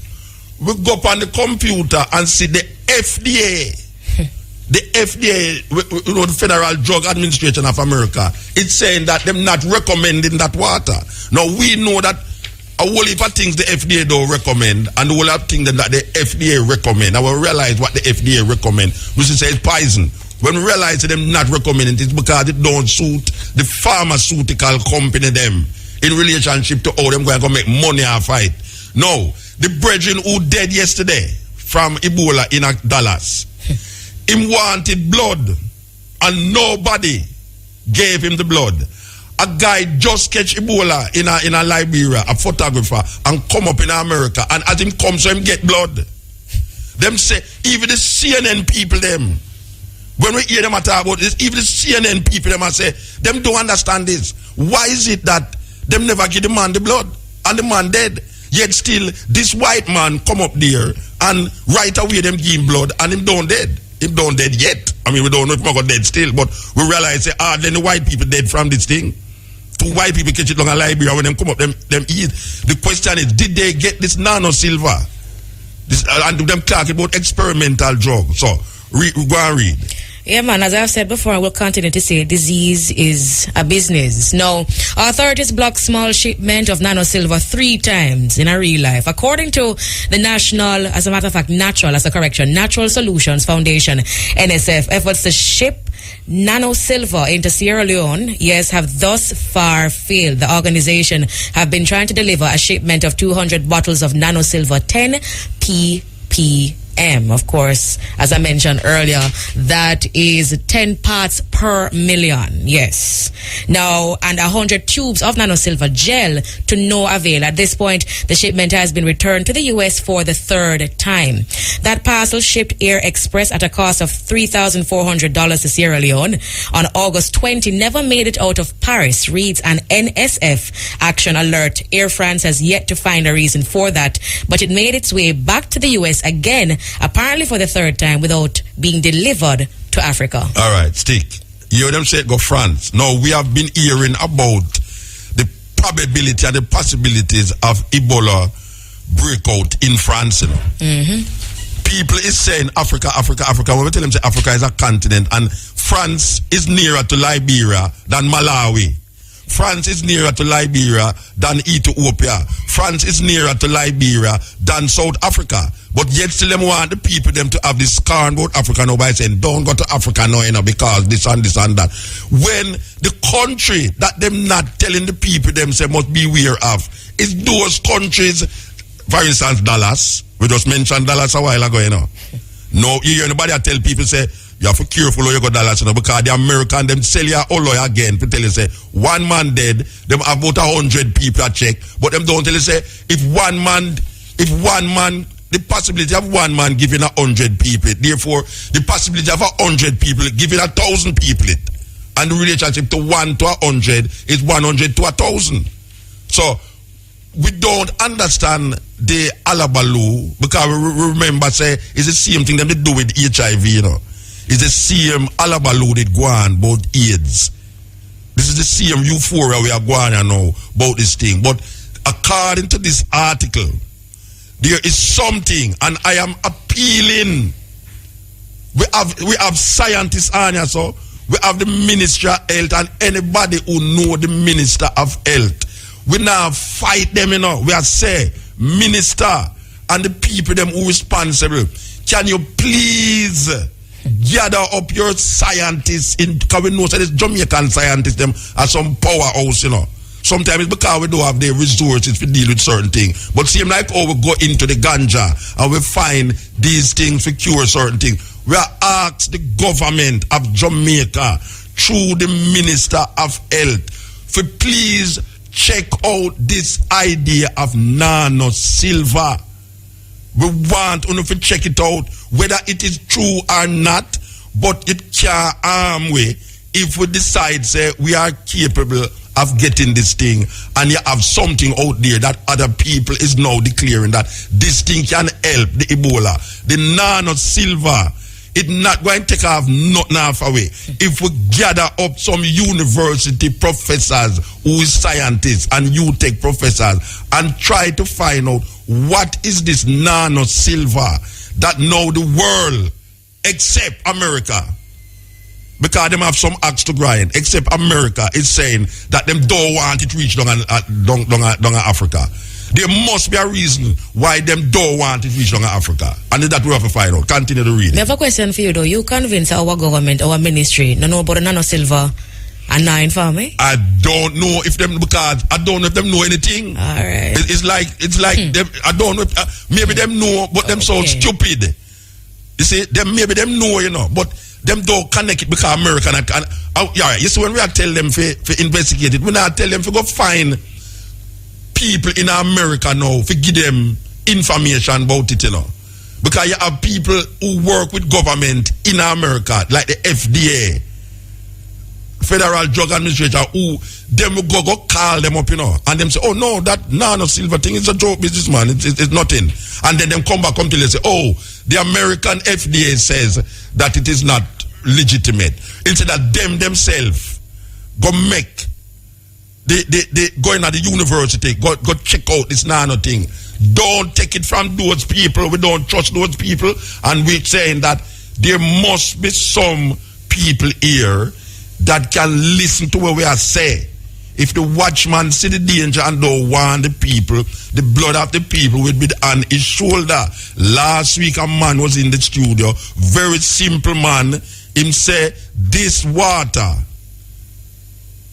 we go up on the computer and see the FDA, the FDA, you know, the Federal Drug Administration of America, it's saying that them not recommending that water. Now we know that a whole heap of things the FDA don't recommend, and the whole heap of things that the FDA recommend. I will realize what the FDA recommend, which is say poison. When we realize that them not recommending it, it's because it don't suit the pharmaceutical company them in relationship to how them going to make money off it. No, the brethren who dead yesterday from Ebola in Dallas, him wanted blood and nobody gave him the blood. A guy just catch Ebola in a Liberia, a photographer, and come up in America, and as him come, so him get blood. Them say, even the CNN people them, when we hear them talk about this, even the CNN people them say, them don't understand this. Why is it that Them never give the man the blood. And the man dead. Yet still, this white man come up there and right away them give him blood and him don't dead. Him don't dead yet. I mean, we don't know if he got dead still, but we realize, then the white people dead from this thing. 2 white people catch it long a Liberia when them come up, them eat. The question is, did they get this nano silver? And them talk about experimental drug. So, go and read. Yeah, man, as I've said before, I will continue to say disease is a business. Now, authorities blocked small shipment of nano silver 3 times in a real life. According to the Natural Solutions Foundation, NSF, efforts to ship nano silver into Sierra Leone, have thus far failed. The organization have been trying to deliver a shipment of 200 bottles of nano silver 10 ppm. Of course, as I mentioned earlier, that is 10 parts per million. Yes. Now, and 100 tubes of nano silver gel to no avail. At this point, the shipment has been returned to the U.S. for the 3rd time. That parcel shipped Air Express at a cost of $3,400 to Sierra Leone on August 20 never made it out of Paris, reads an NSF action alert. Air France has yet to find a reason for that, but it made its way back to the U.S. again, apparently for the 3rd time, without being delivered to Africa. All right, stick. You hear them say go France. Now, we have been hearing about the probability and the possibilities of Ebola breakout in France. You know? People is saying Africa. When we tell them say Africa is a continent, and France is nearer to Liberia than Malawi. France is nearer to Liberia than Ethiopia. France is nearer to Liberia than South Africa. But yet still them want the people them to have this scorn about Africa now by saying don't go to Africa now, because this and that. When the country that them not telling the people them say must be aware of is those countries, for instance Dallas. We just mentioned Dallas a while ago, No, you hear nobody tell people say you have to be careful how you go Dallas, because the American them sell you all again to tell you say 1 man dead, them have about 100 people at check, but them don't tell you say if one man, the possibility of 1 man giving 100 people, therefore the possibility of 100 people giving 1,000 people it, and the relationship to 1 to 100 is 100 to 1,000. So we don't understand the alabalu, because we remember say it's the same thing that they do with HIV, It's the same alabalu that go on about AIDS. This is the same euphoria we are going on now about this thing. But according to this article, there is something, and I am appealing. We have scientists on here, so we have the Minister of Health, and anybody who know the Minister of Health. We now fight them, We are say, Minister and the people them who responsible, can you please gather up your scientists because we know that it's Jamaican scientists them are some powerhouse, Sometimes it's because we don't have the resources to deal with certain things. But seem like we go into the ganja and we find these things to cure certain things. We are asked the government of Jamaica through the Minister of Health for please check out this idea of nano silver. We want to check it out, whether it is true or not, but it can't harm we if we decide, say, we are capable of getting this thing, and you have something out there that other people is now declaring that this thing can help the Ebola. The nano silver, it's not going to take off nothing off away. If we gather up some university professors who is scientists and UTech professors and try to find out what is this nano silver that now the world, except America, because them have some axe to grind, except America is saying that them don't want it reach down Africa. There must be a reason why them don't want it reach down Africa. And that we have to find out. Continue to read. I have a question for you though. You convince our government, our ministry, no know about the nano silver and now inform me? I don't know if them, because I don't know if them know anything. Alright. It's like them, I don't know if, maybe them know, but them sound stupid. You see, maybe them know, but them don't connect it because American you see when we are tell them for investigate it, we not tell them to go find people in America now to give them information about it, because you have people who work with government in America, like the FDA, Federal Drug Administration who them will go call them up, and them say, oh no, that nano silver thing is a joke businessman, it's nothing. And then them come back come to and say, oh, the American FDA says that it is not legitimate. Instead of them themselves go make they go in at the university, go check out this nano thing. Don't take it from those people. We don't trust those people, and we're saying that there must be some people here that can listen to what we are saying. If the watchman see the danger and don't want the people, the blood of the people will be on his shoulder. Last week a man was in the studio, very simple man. Him say, this water,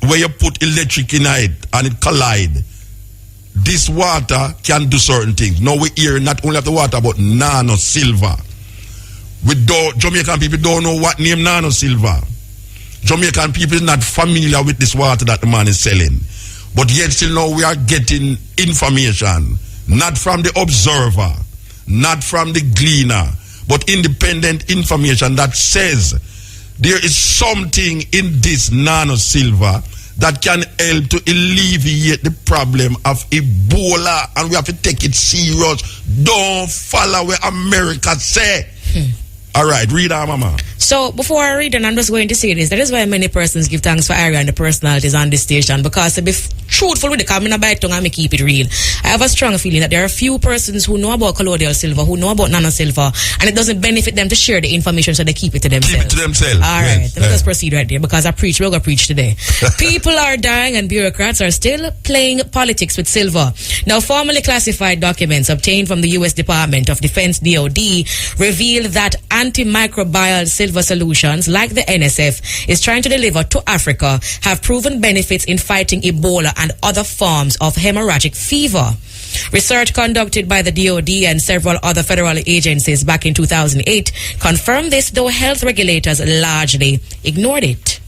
where you put electric in it and it collide, this water can do certain things. Now we hear not only of the water but nano silver. Jamaican people don't know what name nano silver. Jamaican people are not familiar with this water that the man is selling. But yet still now we are getting information, not from the observer, not from the gleaner, but independent information that says there is something in this nano silver that can help to alleviate the problem of Ebola, and we have to take it serious. Don't follow what America say. All right, read on, Mama. So, before I read, and I'm just going to say this, that is why many persons give thanks for Ari and the personalities on this station, because to be truthful with the comment about tongue and me keep it real. I have a strong feeling that there are a few persons who know about colloidal silver, who know about nano silver, and it doesn't benefit them to share the information, so they keep it to themselves. Keep it to themselves. All right, let me just proceed right there, because I preach, we're going to preach today. People are dying and bureaucrats are still playing politics with silver. Now, formally classified documents obtained from the U.S. Department of Defense, DOD, reveal that antimicrobial silver solutions like the NSF is trying to deliver to Africa have proven benefits in fighting Ebola and other forms of hemorrhagic fever. Research conducted by the DOD and several other federal agencies back in 2008 confirmed this, though health regulators largely ignored it.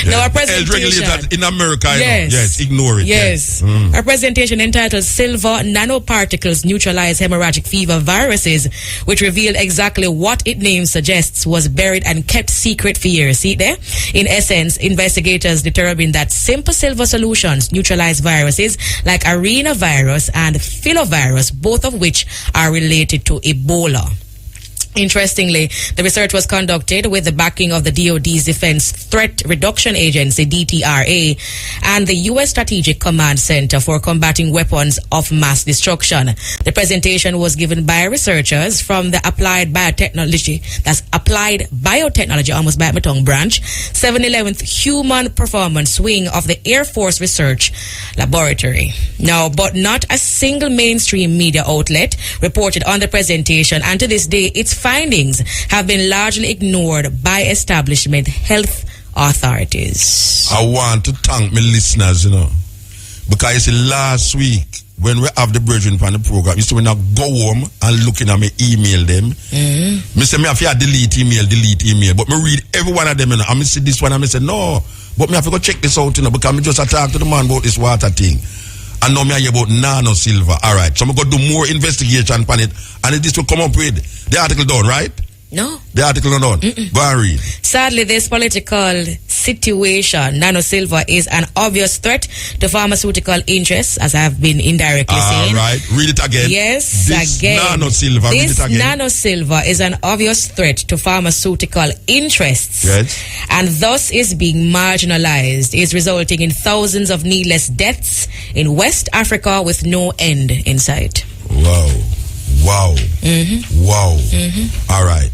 Now, our presentation in America, yes, ignore it. Yes. Our presentation entitled Silver Nanoparticles Neutralize Hemorrhagic Fever Viruses, which revealed exactly what its name suggests was buried and kept secret for years. See there? In essence, investigators determined that simple silver solutions neutralize viruses like arenavirus and filovirus, both of which are related to Ebola. Interestingly, the research was conducted with the backing of the DoD's Defense Threat Reduction Agency, DTRA, and the U.S. Strategic Command Center for Combating Weapons of Mass Destruction. The presentation was given by researchers from the Applied Biotechnology, almost bite my tongue, branch, 711th Human Performance Wing of the Air Force Research Laboratory. Now, but not a single mainstream media outlet reported on the presentation, and to this day, its findings have been largely ignored by establishment health authorities. I want to thank my listeners, because last week when we have the brethren from the program, when I go home and looking at my email them, me say me have to delete email, but me read every one of them, and I see this one, and I say no, but me have to go check this out, because me just talk to the man about this water thing. And now me I hear about nano silver. All right, so I'm going to do more investigation on it, and this will come up with the article done, right? No. The article not done. Go and read. Sadly, this political situation, nano silver is an obvious threat to pharmaceutical interests, as I have been indirectly saying. All right, read it again. Yes, this again. Nano silver. Read it again. Nano silver is an obvious threat to pharmaceutical interests, yes, and thus is being marginalized, is resulting in thousands of needless deaths in West Africa with no end in sight. Wow. Wow. Wow. All right.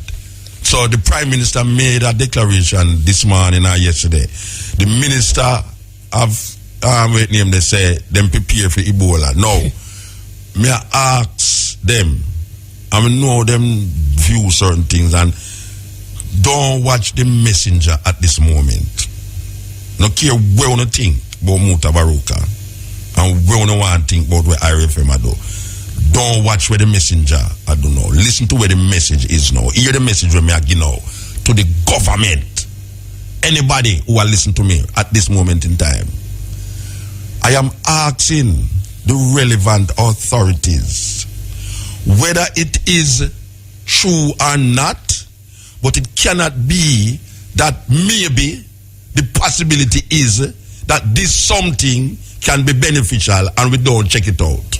So the Prime Minister made a declaration this morning or yesterday. The Minister of they say them prepare for Ebola. Now, me I ask them, I know them view certain things, and don't watch the messenger at this moment. No care where you think about Mutabaruka and where you want to think about where IRFM do. Don't watch where the messenger, I don't know. Listen to where the message is now. Hear the message where me give now to the government. Anybody who will listen to me at this moment in time. I am asking the relevant authorities whether it is true or not, but it cannot be that maybe the possibility is that this something can be beneficial and we don't check it out.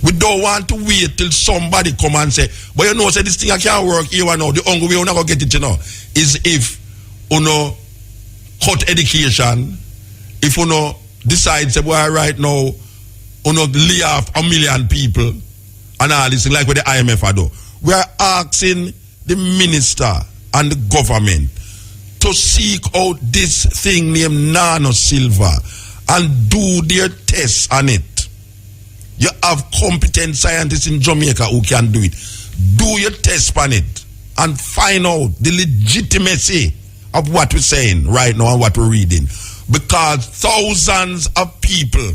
We don't want to wait till somebody come and say, but you know, say this thing I can't work here now. The only way we're not going to get it, you know, is if you know, cut education, if you know, decide, say, boy, right now, you know, lay off 1 million people and all this, like what the IMF are do. We are asking the minister and the government to seek out this thing named nano silver and do their tests on it. You have competent scientists in Jamaica who can do it. Do your test on it and find out the legitimacy of what we're saying right now and what we're reading. Because thousands of people,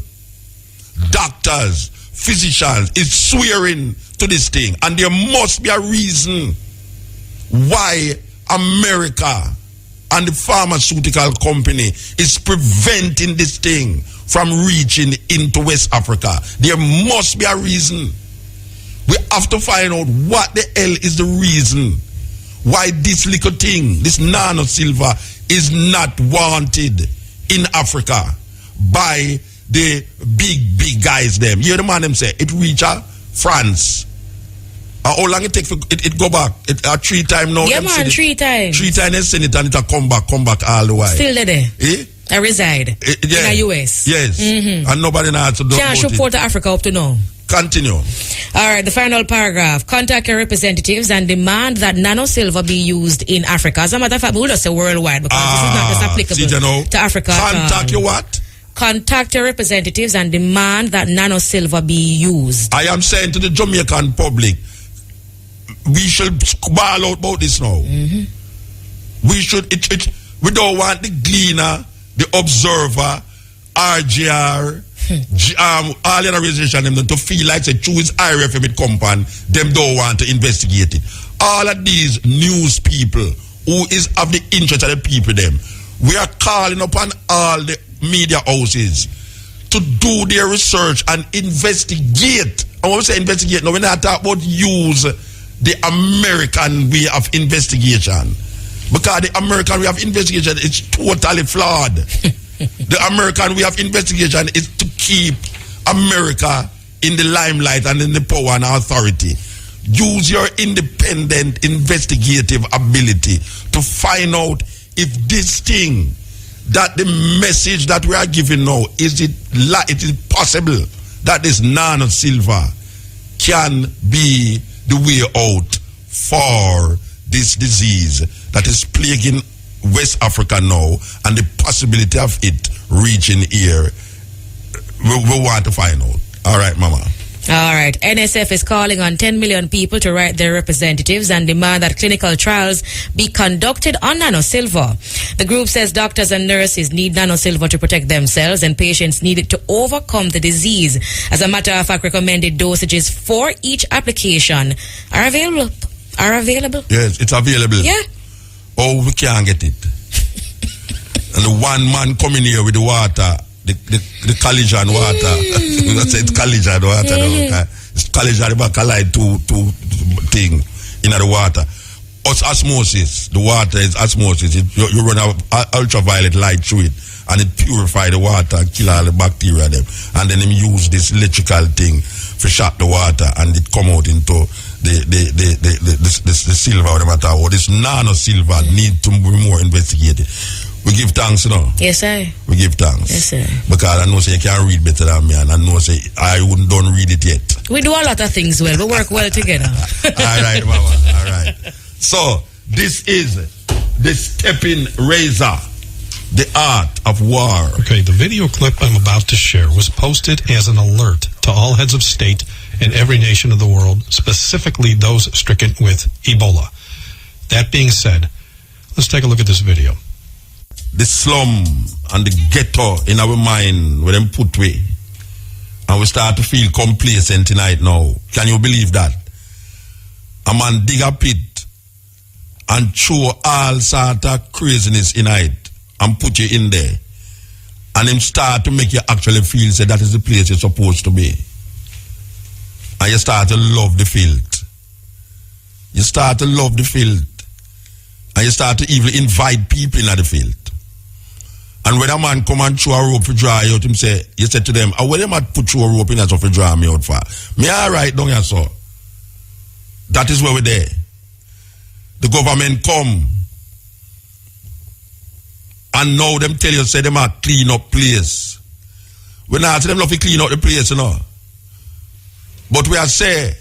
doctors, physicians, is swearing to this thing. And there must be a reason why America and the pharmaceutical company is preventing this thing from reaching into West Africa. There must be a reason. We have to find out what the hell is the reason why this little thing, this nano silver, is not wanted in Africa by the big guys them. You hear the man them say, it reach France. How long it take for it go back? It 3 times now. Yeah, man, 3 times. 3 times they send it and it'll come back all the way. Still there. Eh? I reside in the US. Yes. And nobody knows to do it. Can't support Africa up to now. Continue. All right, the final paragraph. Contact your representatives and demand that nano silver be used in Africa. As a matter of fact, we'll just say worldwide because this is not just applicable to Africa. Contact your what? Contact your representatives and demand that nano silver be used. I am saying to the Jamaican public, we should ball out about this now. We should, we don't want the Gleaner, the Observer, RGR, all the organization them to feel like say choose IRFM it company, them don't want to investigate it. All of these news people who is of the interest of the people them, we are calling upon all the media houses to do their research and investigate. And when we say investigate, now we're not talking about use the American way of investigation. Because the American way of investigation is totally flawed. The American way of investigation is to keep America in the limelight and in the power and authority. Use your independent investigative ability to find out if this thing, that the message that we are giving now, is it is possible that this nano silver can be the way out for this disease that is plaguing West Africa now, and the possibility of it reaching here. We want to find out. All right, Mama. All right. NSF is calling on 10 million people to write their representatives and demand that clinical trials be conducted on nano silver. The group says doctors and nurses need nano silver to protect themselves and patients need it to overcome the disease. As a matter of fact, recommended dosages for each application are available. Yes, it's available. Yeah. Oh, we can't get it. And the one man coming here with the water, the collision water. That's it, collision water. It's collision back like two thing in the water. Osmosis. The water is osmosis. You run ultraviolet light through it and it purify the water, kill all the bacteria them. And then use this electrical thing to shock the water and it come out into the silver or the matter. Or this nano silver need to be more investigated. We give thanks, you know. Yes, sir. We give thanks. Yes, sir. Because I know say you can't read better than me, and I know say I wouldn't don't read it yet. We do a lot of things well. We work well together. All right, Mama. All right. So this is the stepping razor, the art of war. Okay, the video clip I'm about to share was posted as an alert to all heads of state in every nation of the world, specifically those stricken with Ebola. That being said, let's take a look at this video. The slum and the ghetto in our mind where them put way. And we start to feel complacent tonight now. Can you believe that? A man dig a pit and throw all sort of craziness in it and put you in there. And him start to make you actually feel say that is the place you're supposed to be. And you start to love the filth. You start to love the filth. And you start to even invite people in the filth. And when a man come and throw a rope for draw you out, him say, you said to them, where them at put through a rope in as for draw me out for? Me alright down here, so. That is where we're there. The government come and now them tell you, say them are clean up place. We not say them love to clean up the place, you know. But we are say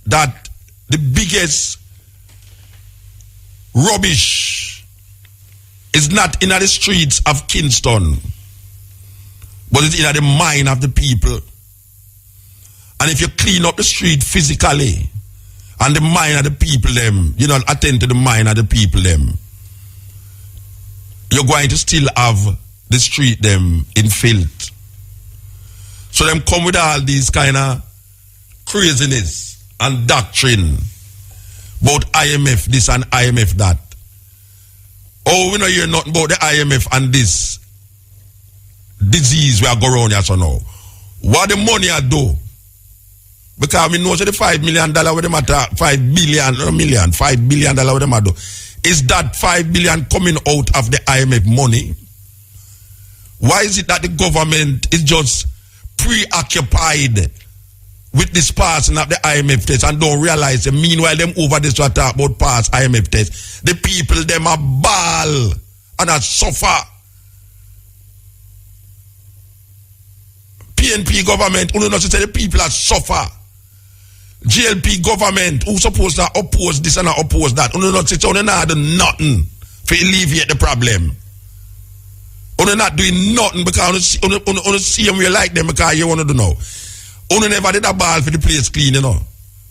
that the biggest rubbish is not in the streets of Kingston, but it's in the mind of the people. And if you clean up the street physically, and the mind of the people them, you know, attend to the mind of the people them, you're going to still have the street them in filth. So them come with all these kind of craziness and doctrine about IMF this and IMF that. Oh, we know hear nothing about the IMF and this disease we are going around here so now. What the money I do? Because we know the $5 million with them at $5 billion with them at do. Is that $5 billion coming out of the IMF money? Why is it that the government is just preoccupied with this passing of the IMF test and don't realize that meanwhile them over this to talk about past IMF test, the people them are ball and are suffer. PNP government, who not say the people are suffer. GLP government, who supposed to oppose this and oppose that, who not say they not do nothing to alleviate the problem. Who not doing nothing because you see them we like them because you want to know. Who never did a ball for the place clean, you know.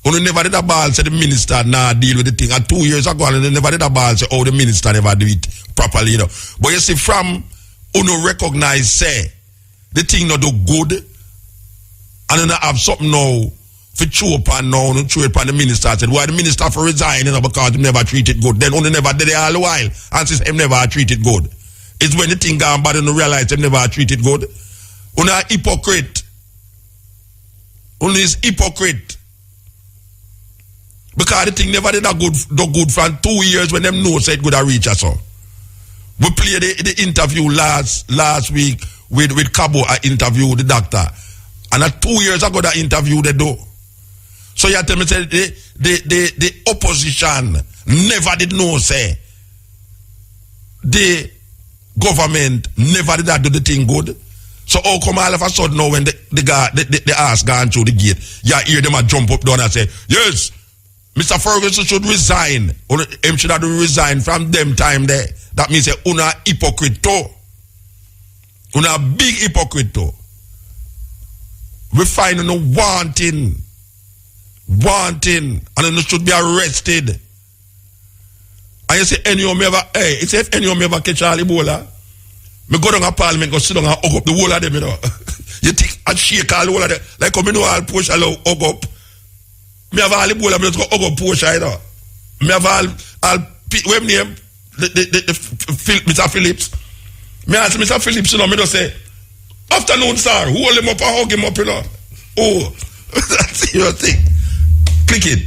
Who never did a ball say the minister nah deal with the thing. And 2 years ago, and they never did a ball say the minister never do it properly, you know. But you see, from who no recognize say the thing not do good, and then have something now for chew upon now, and chew upon the minister said, why the minister for resign, you know, because he never treated good. Then only never did it all the while, and says him never treated good. It's when the thing gone bad and you realize him never treated good. Only a hypocrite. Only is hypocrite. Because the thing never did a good for 2 years when them know said good a reach us so. We played the interview last week with Cabo, I interviewed the doctor. And 2 years ago that interview they do. So you tell me say the opposition never did know say the government never did that do the thing good. So how come all of a sudden now when the ass gone through the gate, you hear them a jump up down and say, yes, Mr. Ferguson should resign. Him should have to resign from them time there. That means una hypocrite too. Una big hypocrite too. We find no wanting, and you should be arrested. And you say, any of me ever, if any of me ever catch all Ebola, me go down a parliament, go sit down and hug up the whole of them, you know. You think and shake all the whole of them. Like come, you know, I'll push, I'll hug up. Me have all Ebola, me just go hug up push, you know. Me have all what name? Mr. Phillips. Me ask Mr. Phillips, you know, me just say, afternoon, sir, hold him up and hug him up, you know. Oh, that's your thing. Click it.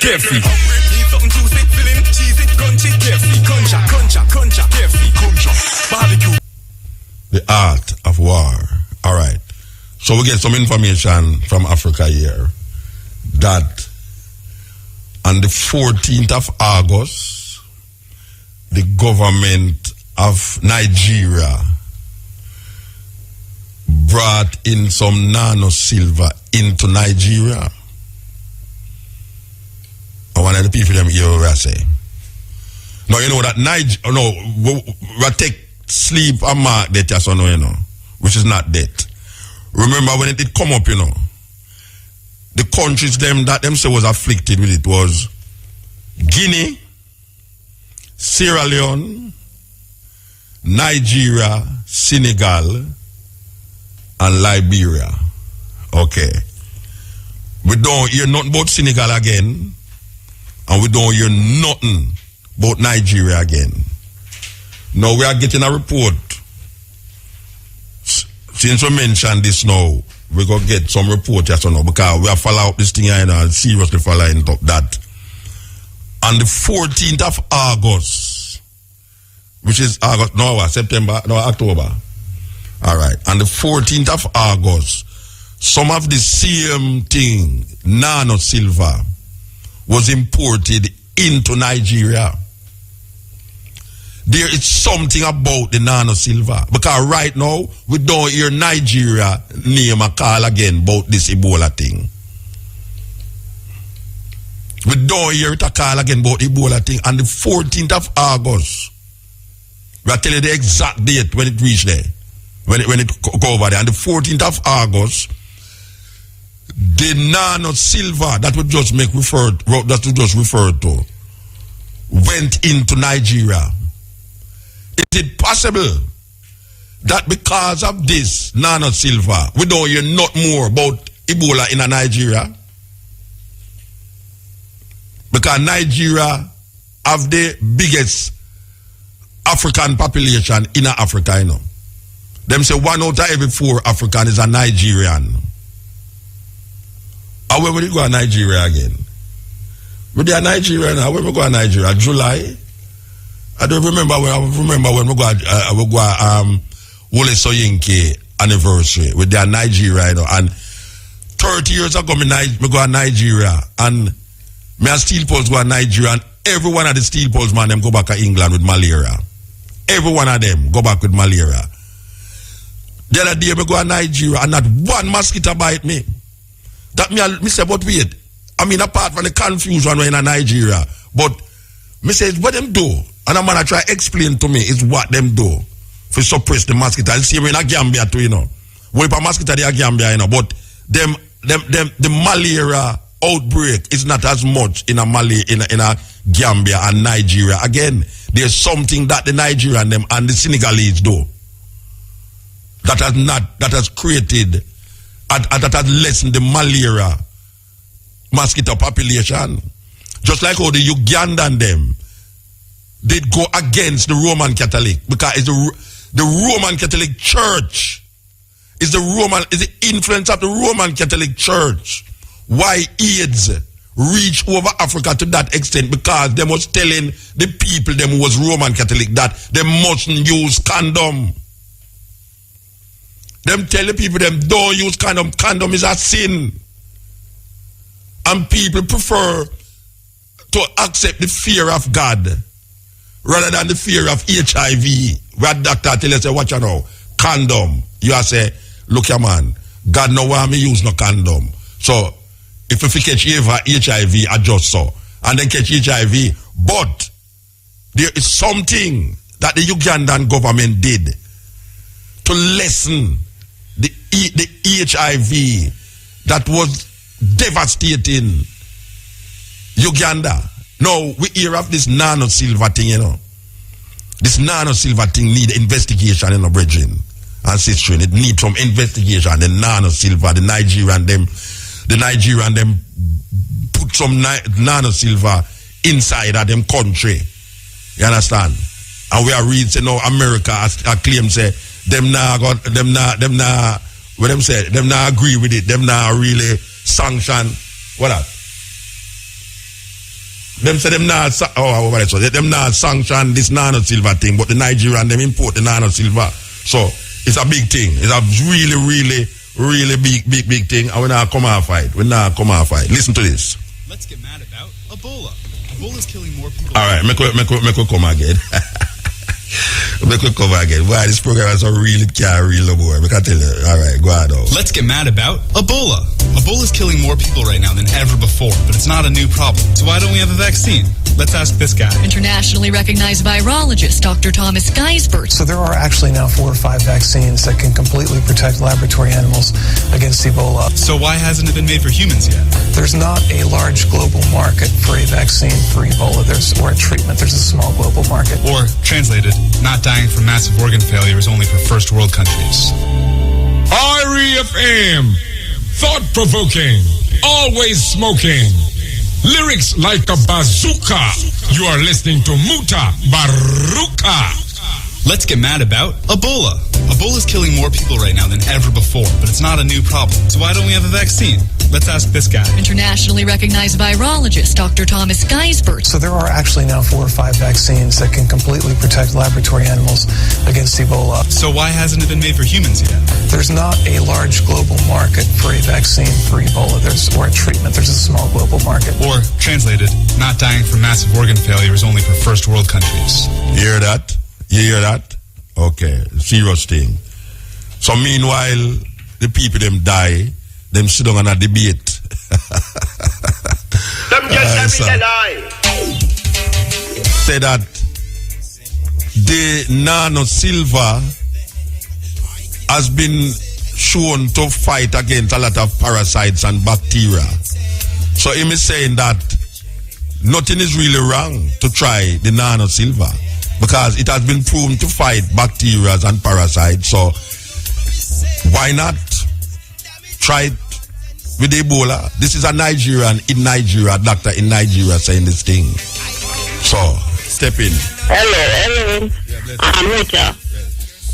Carefree. The art of war. All right. So we get some information from Africa here that on the 14th of August, the government of Nigeria brought in some nano silver into Nigeria. I want the people them hear what I say. Now you know that we take sleep and mark that yes or no, you know, which is not death. Remember when it did come up, you know, the countries that themselves was afflicted with it was Guinea, Sierra Leone, Nigeria, Senegal, and Liberia. Okay. We don't hear nothing about Senegal again, and we don't hear nothing about Nigeria again. Now we are getting a report. Since we mentioned this now, we're going to get some report yes or no, because we are follow up this thing here and seriously following up that. On the 14th of August, which is August, September, October. All right. On the 14th of August, some of the same thing, nano silver, was imported into Nigeria. There is something about the nano silver. Because right now, we don't hear Nigeria name a call again about this Ebola thing. We don't hear it a call again about Ebola thing. On the 14th of August, we'll tell you the exact date when it reached there. When it go over there. On the 14th of August, the nano silver that we just referred to went into Nigeria. Is it possible that because of this nano silver, we don't hear not more about Ebola in Nigeria? Because Nigeria have the biggest African population in Africa, you know. Them say 1 out of every 4 African is a Nigerian. And when we go to Nigeria again? We are Nigeria now. When we go to Nigeria? July? I don't remember when we go Wole Soyinke anniversary with their Nigeria, you know, and 30 years ago me go to Nigeria and me a steel poles go to Nigeria and every one of the steel poles man them go back to England with malaria. Every one of them go back with malaria. The other day me go to Nigeria and not one mosquito bite me. That me say, but wait, I mean apart from the confusion when in Nigeria, but me say what them do. And I'm gonna try explain to me is what them do for suppress the mosquito. And see me in a Gambia too, you know. We a mosquito in Gambia, you know, but the malaria outbreak is not as much in a Gambia and Nigeria. Again, there's something that the Nigerian them and the Senegalese do that has created that has lessened the malaria mosquito population. Just like how the Ugandan them did go against the Roman Catholic, because it's the Roman Catholic Church is the influence of the Roman Catholic Church why AIDS reached over Africa to that extent, because they was telling the people them who was Roman Catholic that they mustn't use condom. Them tell the people them don't use condom. Condom is a sin. And people prefer to accept the fear of God rather than the fear of HIV. Where doctor tell you, say, watch out now, condom. You are say, look here man, God no want me use no condom. So, if you catch HIV, adjust so. And then catch HIV. But, there is something that the Ugandan government did to lessen the HIV that was devastating Uganda. Now, we hear of this nano silver thing, you know. This nano silver thing need investigation, you know, brethren and sisters. It need some investigation. The nano silver, the Nigerian them put some nano silver inside of them country. You understand? And we are reading, say, no, America I claim, say, them not agree with it. Them not really sanction. What that? Them say them not sanction this nano silver thing, but the Nigerian them import the nano silver. So it's a big thing. It's a really big thing. And we not come out fight. Listen to this. Let's get mad about Ebola. Ebola's killing more people. All right, make we come again. Make we come again. Why this program is so really real boy. I can tell you. All right, go ahead. Let's get mad about Ebola. Ebola's killing more people right now than ever before, but it's not a new problem. So why don't we have a vaccine? Let's ask this guy. Internationally recognized virologist Dr. Thomas Geisbert. So there are actually now 4 or 5 vaccines that can completely protect laboratory animals against Ebola. So why hasn't it been made for humans yet? There's not a large global market for a vaccine for Ebola. Or a treatment. There's a small global market. Or, translated, not dying from massive organ failure is only for first world countries. REFM, thought-provoking, always smoking, lyrics like a bazooka. You are listening to Mutabaruka. Let's get mad about Ebola. Ebola is killing more people right now than ever before, but it's not a new problem. So why don't we have a vaccine? Let's ask this guy. Internationally recognized virologist Dr. Thomas Geisbert. So there are actually now 4 or 5 vaccines that can completely protect laboratory animals against Ebola. So why hasn't it been made for humans yet? There's not a large global market for a vaccine for Ebola. Or a treatment. There's a small global market. Or, translated, not dying from massive organ failure is only for first world countries. You hear that? You hear that? Okay, serious thing. So meanwhile, the people them die, them sit down on a debate. Them just every lie. Say that the nano silver has been shown to fight against a lot of parasites and bacteria. So him is saying that nothing is really wrong to try the nano silver because it has been proven to fight bacteria and parasites. So why not try it with Ebola? This is a Nigerian in Nigeria, doctor in Nigeria saying this thing. So step in. Hello. I'm Muta.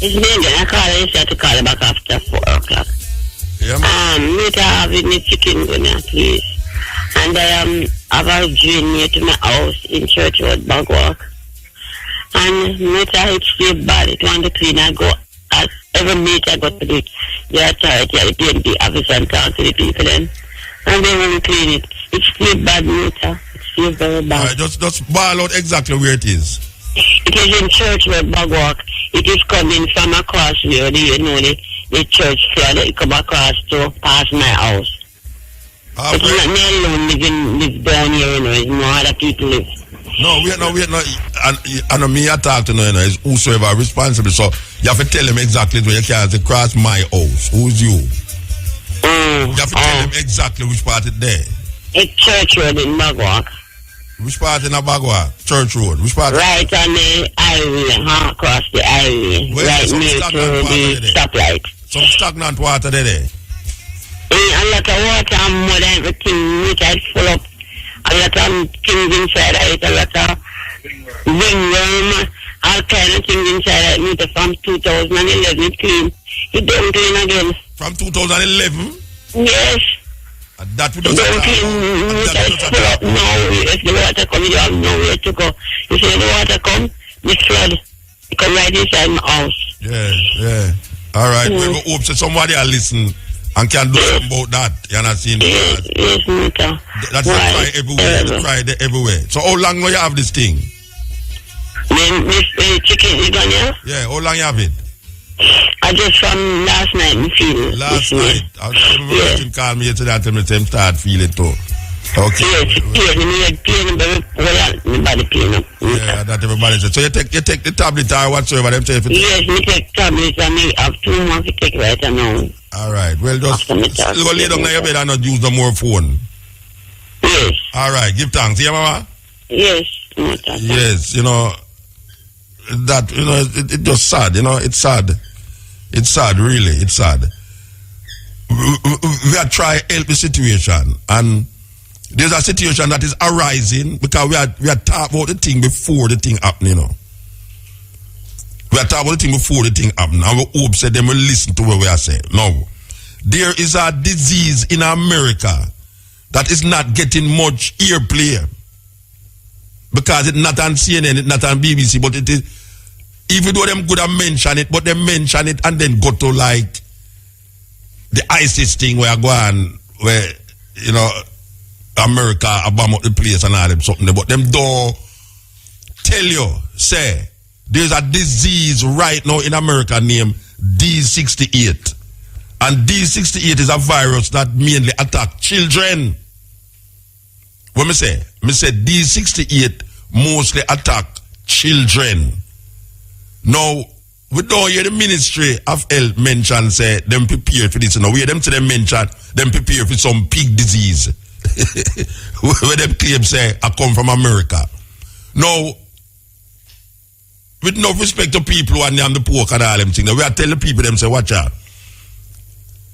It's me again. I call you to call you back after 4 o'clock. Yeah, Muta, have me chicken gunner, please. And I have a dream near to my house in Church Road, Bagwalk. And Muta, it's still bad. It want to clean. I go every meet I go to the authority, the PNP office and talk to the people then. And they won't clean it. It's still bad, Muta. It's still very bad. Alright, just ball out exactly where it is. It is in Church Road, Bagwalk. It is coming from across here, the church flood. It come across to past my house. It's not me alone live down here, it's no other people live. No, we are not. And me I talk to it's whosoever responsible. So you have to tell him exactly where you can't say cross my house. Who's you? You have to tell him exactly which part it there. It's Church Road in Bagwalk. Which part in a Bagwalk? Church Road. Which part? Right on the highway, across the highway. Right near to the stoplight. Some stagnant water there. A lot of water and mud and everything, which is full up. A lot of things inside it, a lot of ringworm, all kind of things inside it. From 2011 it clean. It don't clean again. From 2011? Yes. That would don't clean. It's full up now. If the water comes, you have nowhere to go. You see the water come, the flood. It come right inside my house. Yeah. All right. We hope that somebody will listen and can do something about that. You understand? Yes, Muta. That's a cry everywhere. It's a cry everywhere. So how long will you have this thing? This chicken is gone, yeah? Yeah, how long you have it? I just from last night in feel. Last night? I was call me yesterday and tell me to start feeling too. Okay. Yes, pain, body pain. Yeah, that everybody says. So you take the tablet or whatsoever them say? Yes, me take tablets and me have 2 more to take right now. All right. Well, just go lay down on your bed and not use no more phone. Yes. All right. Give thanks. Yeah, Mama? Yes. Yes. That, it's just sad. It's sad. It's sad, really. It's sad. We are trying to help the situation. And there's a situation that is arising because we are talking about the thing before the thing happened, We are talking about the thing before the thing happened. And we hope that they will listen to what we are saying. No. There is a disease in America that is not getting much airplay. Because it's not on CNN, it's not on BBC, but it is, even though them could have mentioned it, but they mention it and then go to like the ISIS thing where I go on, where, America bomb up the place and all them something, but them don't tell you, say, there's a disease right now in America named D68. And D68 is a virus that mainly attacks children. What me say? Me say D68 mostly attack children. Now, we don't hear the Ministry of Health mention, say, them prepare for this. We hear them say them mention, them prepare for some pig disease. Where them claim, say, I come from America. Now, with no respect to people who are on the pork and all them things, we are telling people, them say, watch out.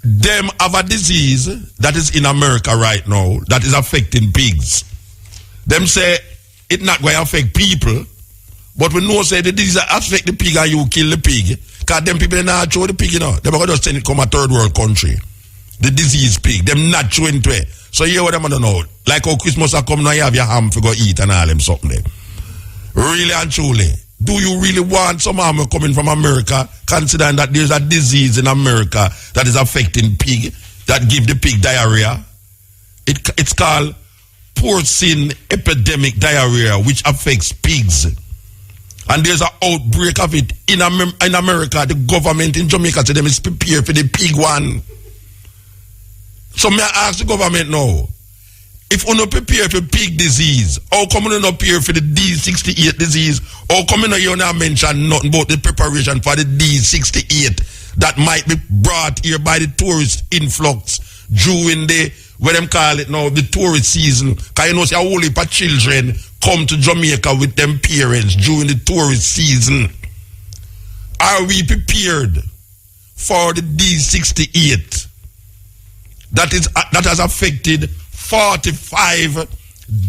Them have a disease that is in America right now that is affecting pigs. Them say, it's not going to affect people, But we know say the disease affect the pig and you kill the pig. Because them people not show the pig, you know. Them are going to send it come a third world country. The disease pig. Them not show into it. So you what them don't know. Like how Christmas a come now you have your ham for go eat and all them something there. Really and truly. Do you really want some ham coming from America, considering that there's a disease in America that is affecting pig, that give the pig diarrhea? It's called porcine epidemic diarrhea, which affects pigs. And there's an outbreak of it in America. The government in Jamaica said them is prepared for the pig one. So may I ask the government now, if you not prepare for pig disease, how come you not prepare for the D68 disease? How come you not mention nothing about the preparation for the D68 that might be brought here by the tourist influx during the, what them call it now, the tourist season? Because you know, say a whole heap of children come to Jamaica with them parents during the tourist season. Are we prepared for the D68 that has affected 45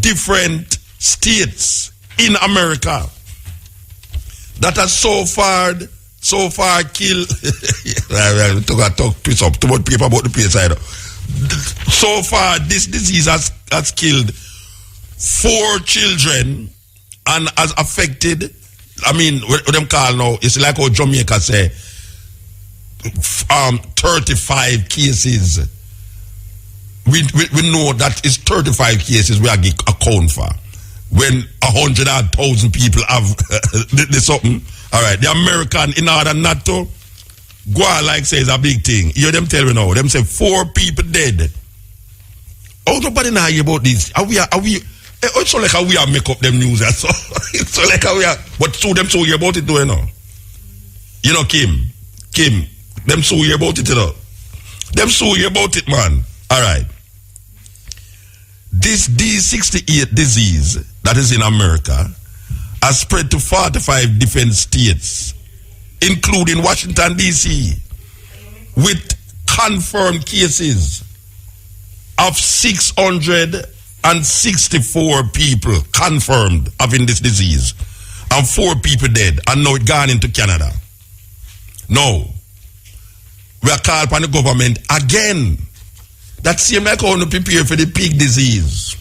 different states in America, that has so far killed I talk piece up too much paper about the place side. So far this disease has killed 4 children and has affected, I mean, what them call now, it's like how Jamaica say 35 cases. We know that it's 35 cases we are account for. When 100,000 people have the something. All right, the American, in order not to go on like say it's a big thing. You hear them tell me now. Them say 4 people dead. Oh, nobody know about this. Are we? It's so like how we are make up them news. So it's so like how we are. But so them so hear about it doing now. You know, Kim, them so hear about it, you know. Them so hear about it, man. All right. This D68 disease that is in America has spread to 45 different states, including Washington, D.C., with confirmed cases of 664 people confirmed having this disease, and 4 people dead, and now it gone into Canada. Now, we are called upon the government again. That seems like how to prepare for the pig disease.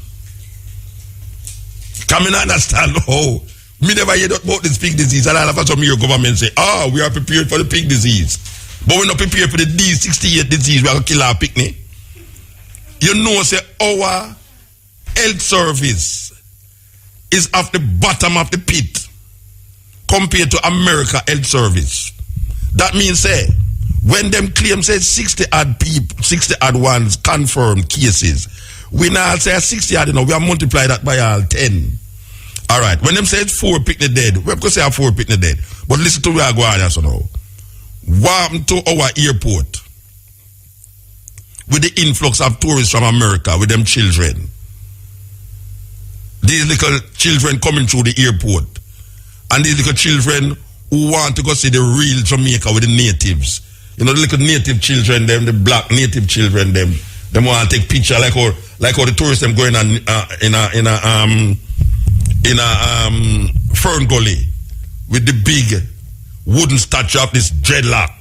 Can me not understand how? Me never hear about this pig disease, and all of a sudden your government say, we are prepared for the pig disease. But we're not prepared for the D68 disease, we are going to kill our picnic. You know, say, our health service is at the bottom of the pit compared to America health service. That means, say, when them claim say 60 odd people, 60 odd ones confirmed cases, we now say 60 odd, you know, we have multiplied that by all 10. All right. When them say 4 picnic dead, we're going to say 4 picnic dead. But listen to where I go on so now. Welcome to our airport with the influx of tourists from America with them children. These little children coming through the airport, and these little children who want to go see the real Jamaica with the natives. You know, the little native children, them, the black native children, them want to take picture like how the tourists them going on in a Fern Gully with the big wooden statue of this dreadlock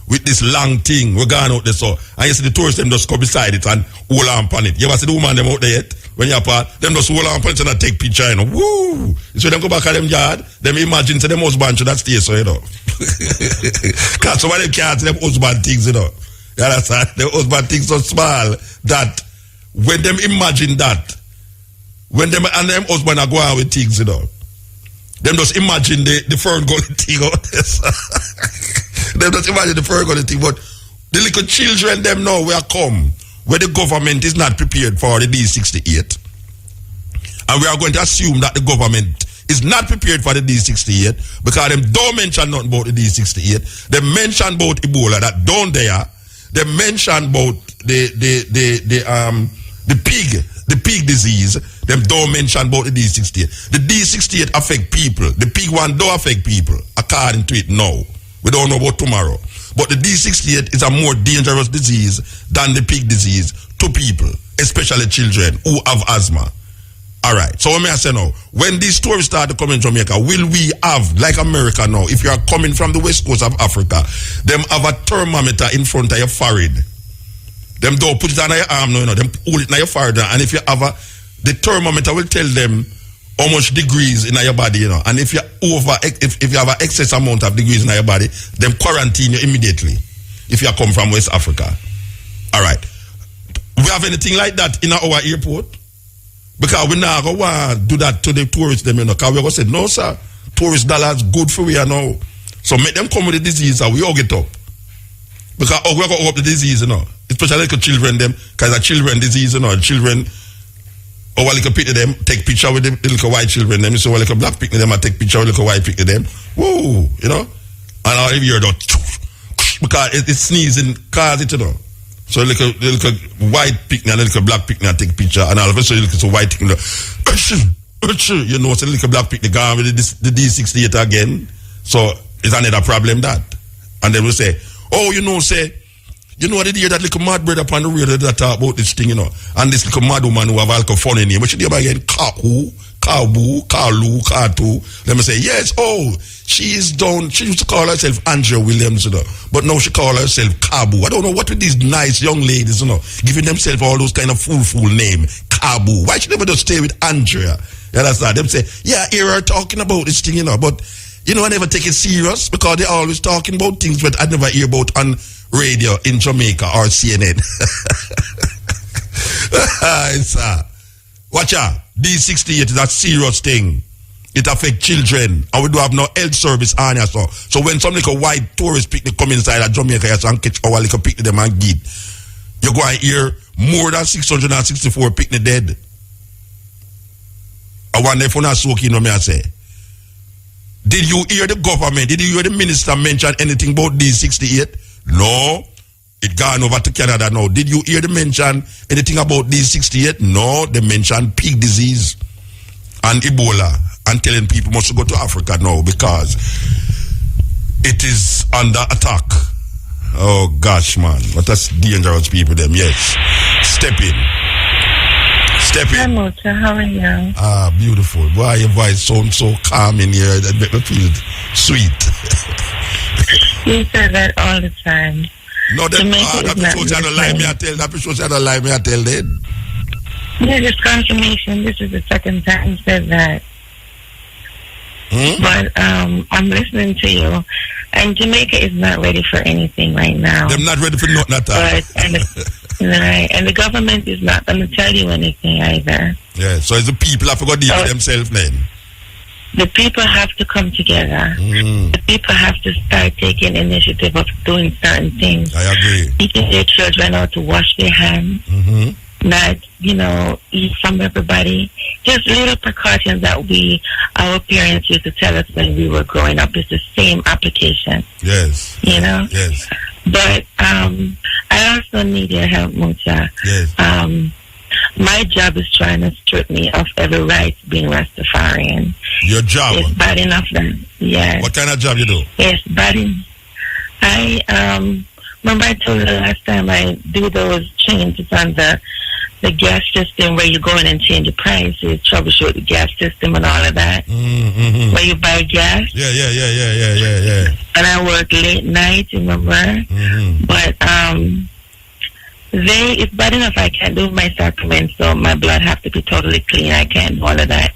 with this long thing. We're going out there, so and you see the tourists them just come beside it and hold on upon it. You ever see the woman them out there yet? When you're apart, them just hold on upon it and take picture, you know. Woo! So them go back at them yard, them imagine say them husband should that stay so, you know. Because some of them can't see them husband things, you know. You understand? The husband things so small that when them imagine that, when them and them husband are go out with things, you know, them just imagine the Fern Gully thing out there. Them just imagine the Fern Gully thing, but the little children them know where come, where the government is not prepared for the D68. And we are going to assume that the government is not prepared for the D68 because them don't mention nothing about the D68. They mention about Ebola that don't there. They mention about the pig disease. Them don't mention about the D68. The D68 affect people. The pig one don't affect people according to it now. We don't know about tomorrow. But the D68 is a more dangerous disease than the pig disease to people, especially children who have asthma All right. So what may I say now? When these tourists start to come in Jamaica, will we have, like America now, if you are coming from the west coast of Africa, them have a thermometer in front of your forehead. Them don't put it on your arm, no, them hold it on your forehead, and if you have the thermometer will tell them how much degrees in your body, and if you if you have an excess amount of degrees in your body, them quarantine you immediately if you come from West Africa. All right. We have anything like that in our airport? Because we not going to do that to the tourists, them, because we're going to say, no, sir, tourist dollars good for we now. So make them come with the disease and we all get up. Because we're going to up the disease, especially like children, them, because the children disease, children, while you can pick them, take picture with the little white children, them, so while like a black pick them, I take picture with the little white pick them. Woo, and all you hear that, because it sneezing, cause it, So like a white picnic and a little black picnic take picture, and all of a sudden it's a white picnic. So a little black picnic gone with the D68 again. So it's another problem that. And they will say, oh, the day that little mad brother upon the radio that talk about this thing, and this little mad woman who have all funny name, but she did again, Kahu, Kabu, Kalu, Katu. Let me say, yes, she is down. She used to call herself Andrea Williams, but now she call herself Kabu. I don't know what with these nice young ladies, giving themselves all those kind of fool name, Kabu. Why should they never just stay with Andrea? You understand? Them say, yeah, here are talking about this thing, but I never take it serious because they always talking about things that I never hear about on radio in Jamaica or CNN. Watch out. D68 is a serious thing. It affects children. And we do have no health service on here. So when some little white tourist picnic come inside of Jamaica and catch our little picnic them and get, you go and hear more than 664 picnic dead. I wonder if you're not soaking on me, I say. Did you hear the government, did you hear the minister mention anything about D68? No. It gone over to Canada now. Did you hear them mention anything about D68? No. They mentioned pig disease and Ebola and telling people must go to Africa now because it is under attack. Oh gosh, man. But that's dangerous people them. Yes. Step in. Hi, Mota. How are you? Ah, beautiful. Boy, your voice sounds so calm in here. That make me feel sweet. You say that all the time. No, that shows you lie me I tell. That shows you lie me I tell them. Yeah, just confirmation. This is the second time you said that. But I'm listening to you. And Jamaica is not ready for anything right now. They're not ready for nothing at all. And the government is not going to tell you anything either. Yeah, so it's the people have to go deal with themselves then. The people have to come together. The people have to start taking initiative of doing certain things. I agree. Teaching their children how to wash their hands. Not, eat from everybody. Just little precautions that our parents used to tell us when we were growing up. It's the same application. Yes. Yes. But I also need your help, Mucha. Yes. My job is trying to strip me of every right being Rastafarian. Your job? It's bad enough then. Yes. What kind of job you do? Yes, bad enough. I remember I told you the last time I do those changes on the gas system where you go in and change the prices, troubleshoot the gas system and all of that. Where you buy gas. Yeah. And I work late night, remember? But it's bad enough I can't do my supplements, so my blood have to be totally clean. I can't do all of that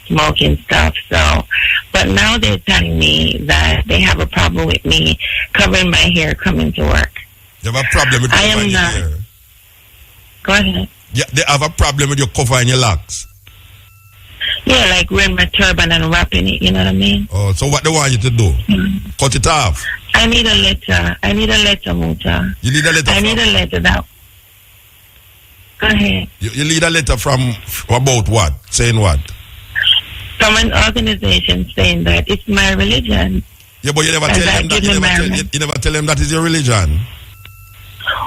smoking stuff. So, but now they're telling me that they have a problem with me covering my hair coming to work. You have a problem with covering your hair? Go ahead. Yeah, they have a problem with your covering your locks. Yeah, like wearing my turban and wrapping it, you know what I mean? Oh, so what they want you to do? Cut it off? I need a letter, Muta. You need a letter? I need a letter that... Go ahead. You need a letter from about what? Saying what? From an organization saying that it's my religion. Yeah, but you never tell them that. You never tell them that is your religion.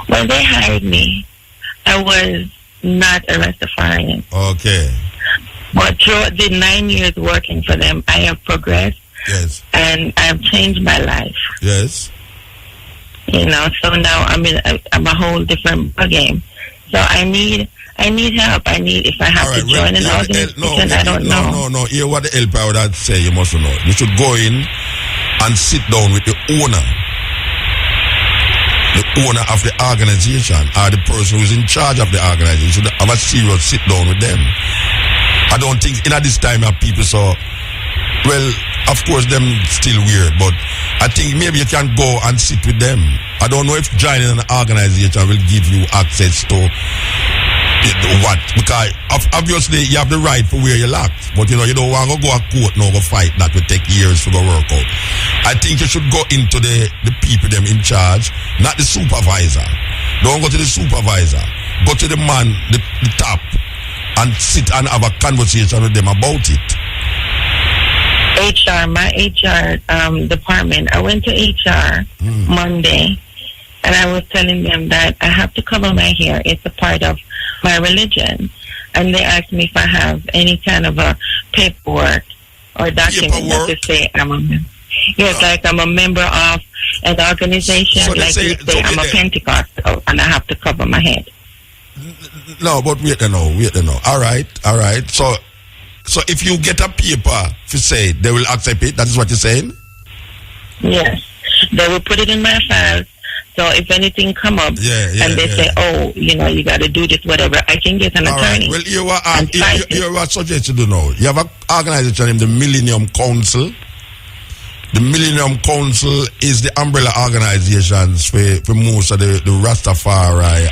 When they hired me, I was not a Rastafarian. Okay. But through the 9 years working for them, I have progressed. Yes. And I have changed my life. Yes. So now I'm a whole different game. So I need I need help. If I have to join an organization, I don't know. No. Hear what the helper would have say. You must know. You should go in and sit down with the owner of the organization, or the person who's in charge of the organization. You should have a serious sit down with them. I don't think in this time that people saw. Well, of course, them still weird, but I think maybe you can go and sit with them. I don't know if joining an organization will give you access to what, because obviously you have the right for where you locked, but you don't want to go to court now go fight that will take years to go work out. I think you should go into the people them in charge, not the supervisor. Don't go to the supervisor. Go to the man, the top, and sit and have a conversation with them about it. My HR department, I went to HR Monday, and I was telling them that I have to cover my hair. It's a part of my religion. And they asked me if I have any kind of a paperwork or document that to say I'm a member of an organization, so like say I'm a Pentecostal and I have to cover my head. No, but wait a minute. All right. So if you get a paper to say they will accept it, that is what you're saying? Yes. They will put it in my files. So if anything come up and they say, you got to do this, whatever, I can get an attorney. Right. Well, you are suggested to know. You have an organization named the Millennium Council. The Millennium Council is the umbrella organizations for most of the Rastafari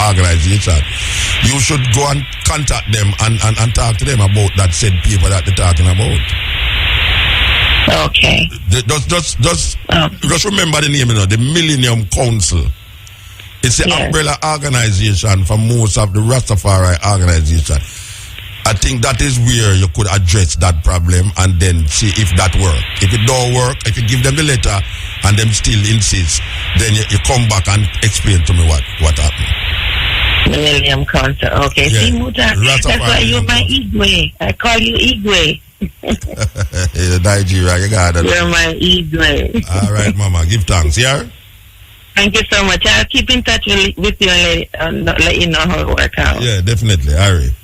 organization. You should go and contact them and talk to them about that said paper that they're talking about. Okay. Just remember the name, the Millennium Council. It's the umbrella organization for most of the Rastafari organization. I think that is where you could address that problem and then see if that works. If it don't work, if you give them the letter and them still insist, then you come back and explain to me what happened. Millennium Council. Okay. Yeah. See, Muta, that's why you're my Igwe. I call you Igwe. Nigeria, you got it. You're my Igwe. All right, Mama. Give thanks, yeah? Thank you so much. I'll keep in touch with you and let you know how it works out. Yeah, definitely. All right.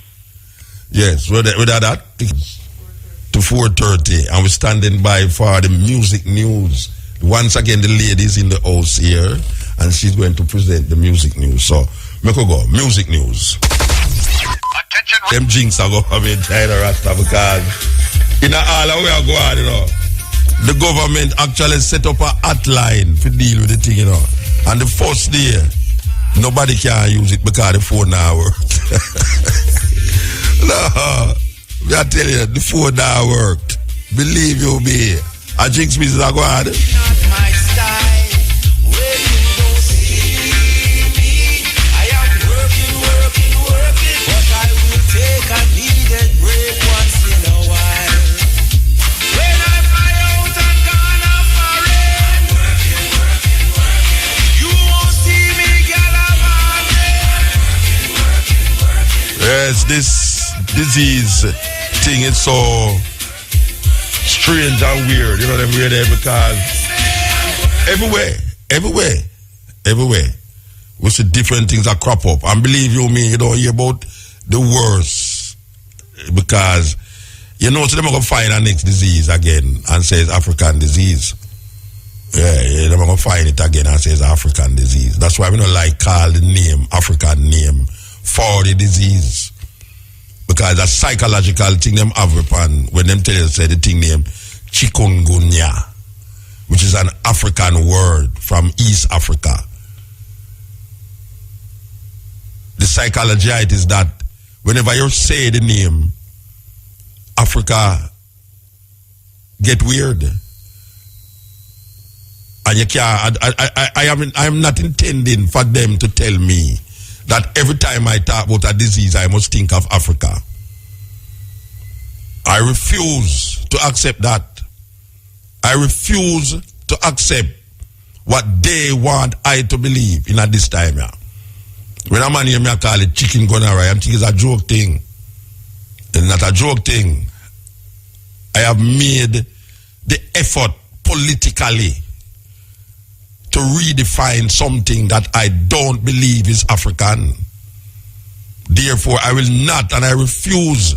Yes, without that, to 4:30, and we're standing by for the music news. Once again, the lady's in the house here, and she's going to present the music news. So, make her go. Music news. Attention. Them jinx are going to be China Rasta because in all the way I go on, the government actually set up a hotline to deal with the thing, And the first day, nobody can use it because the phone now works. No, I tell you, the phone now worked. Believe you me. I jinx business I go on. Yes, this disease thing is so strange and weird, them weird there because everywhere we see different things that crop up. And believe you me, you don't hear about the worst because so they're going to find a next disease again and say it's African disease. Yeah, they're going to find it again and say it's African disease. That's why we don't like call the name, African name, for the disease. Because a psychological thing them have upon when them tell you say the thing named chikungunya, which is an African word from East Africa. The psychology is that whenever you say the name, Africa get weird. And you can't, I am not intending for them to tell me that every time I talk about a disease, I must think of Africa. I refuse to accept that. I refuse to accept what they want I to believe in at this time. Yeah. When a man hear me, I call it chicken gonorrhea. I'm thinking it's a joke thing. It's not a joke thing. I have made the effort politically to redefine something that I don't believe is African. Therefore, I will not and I refuse.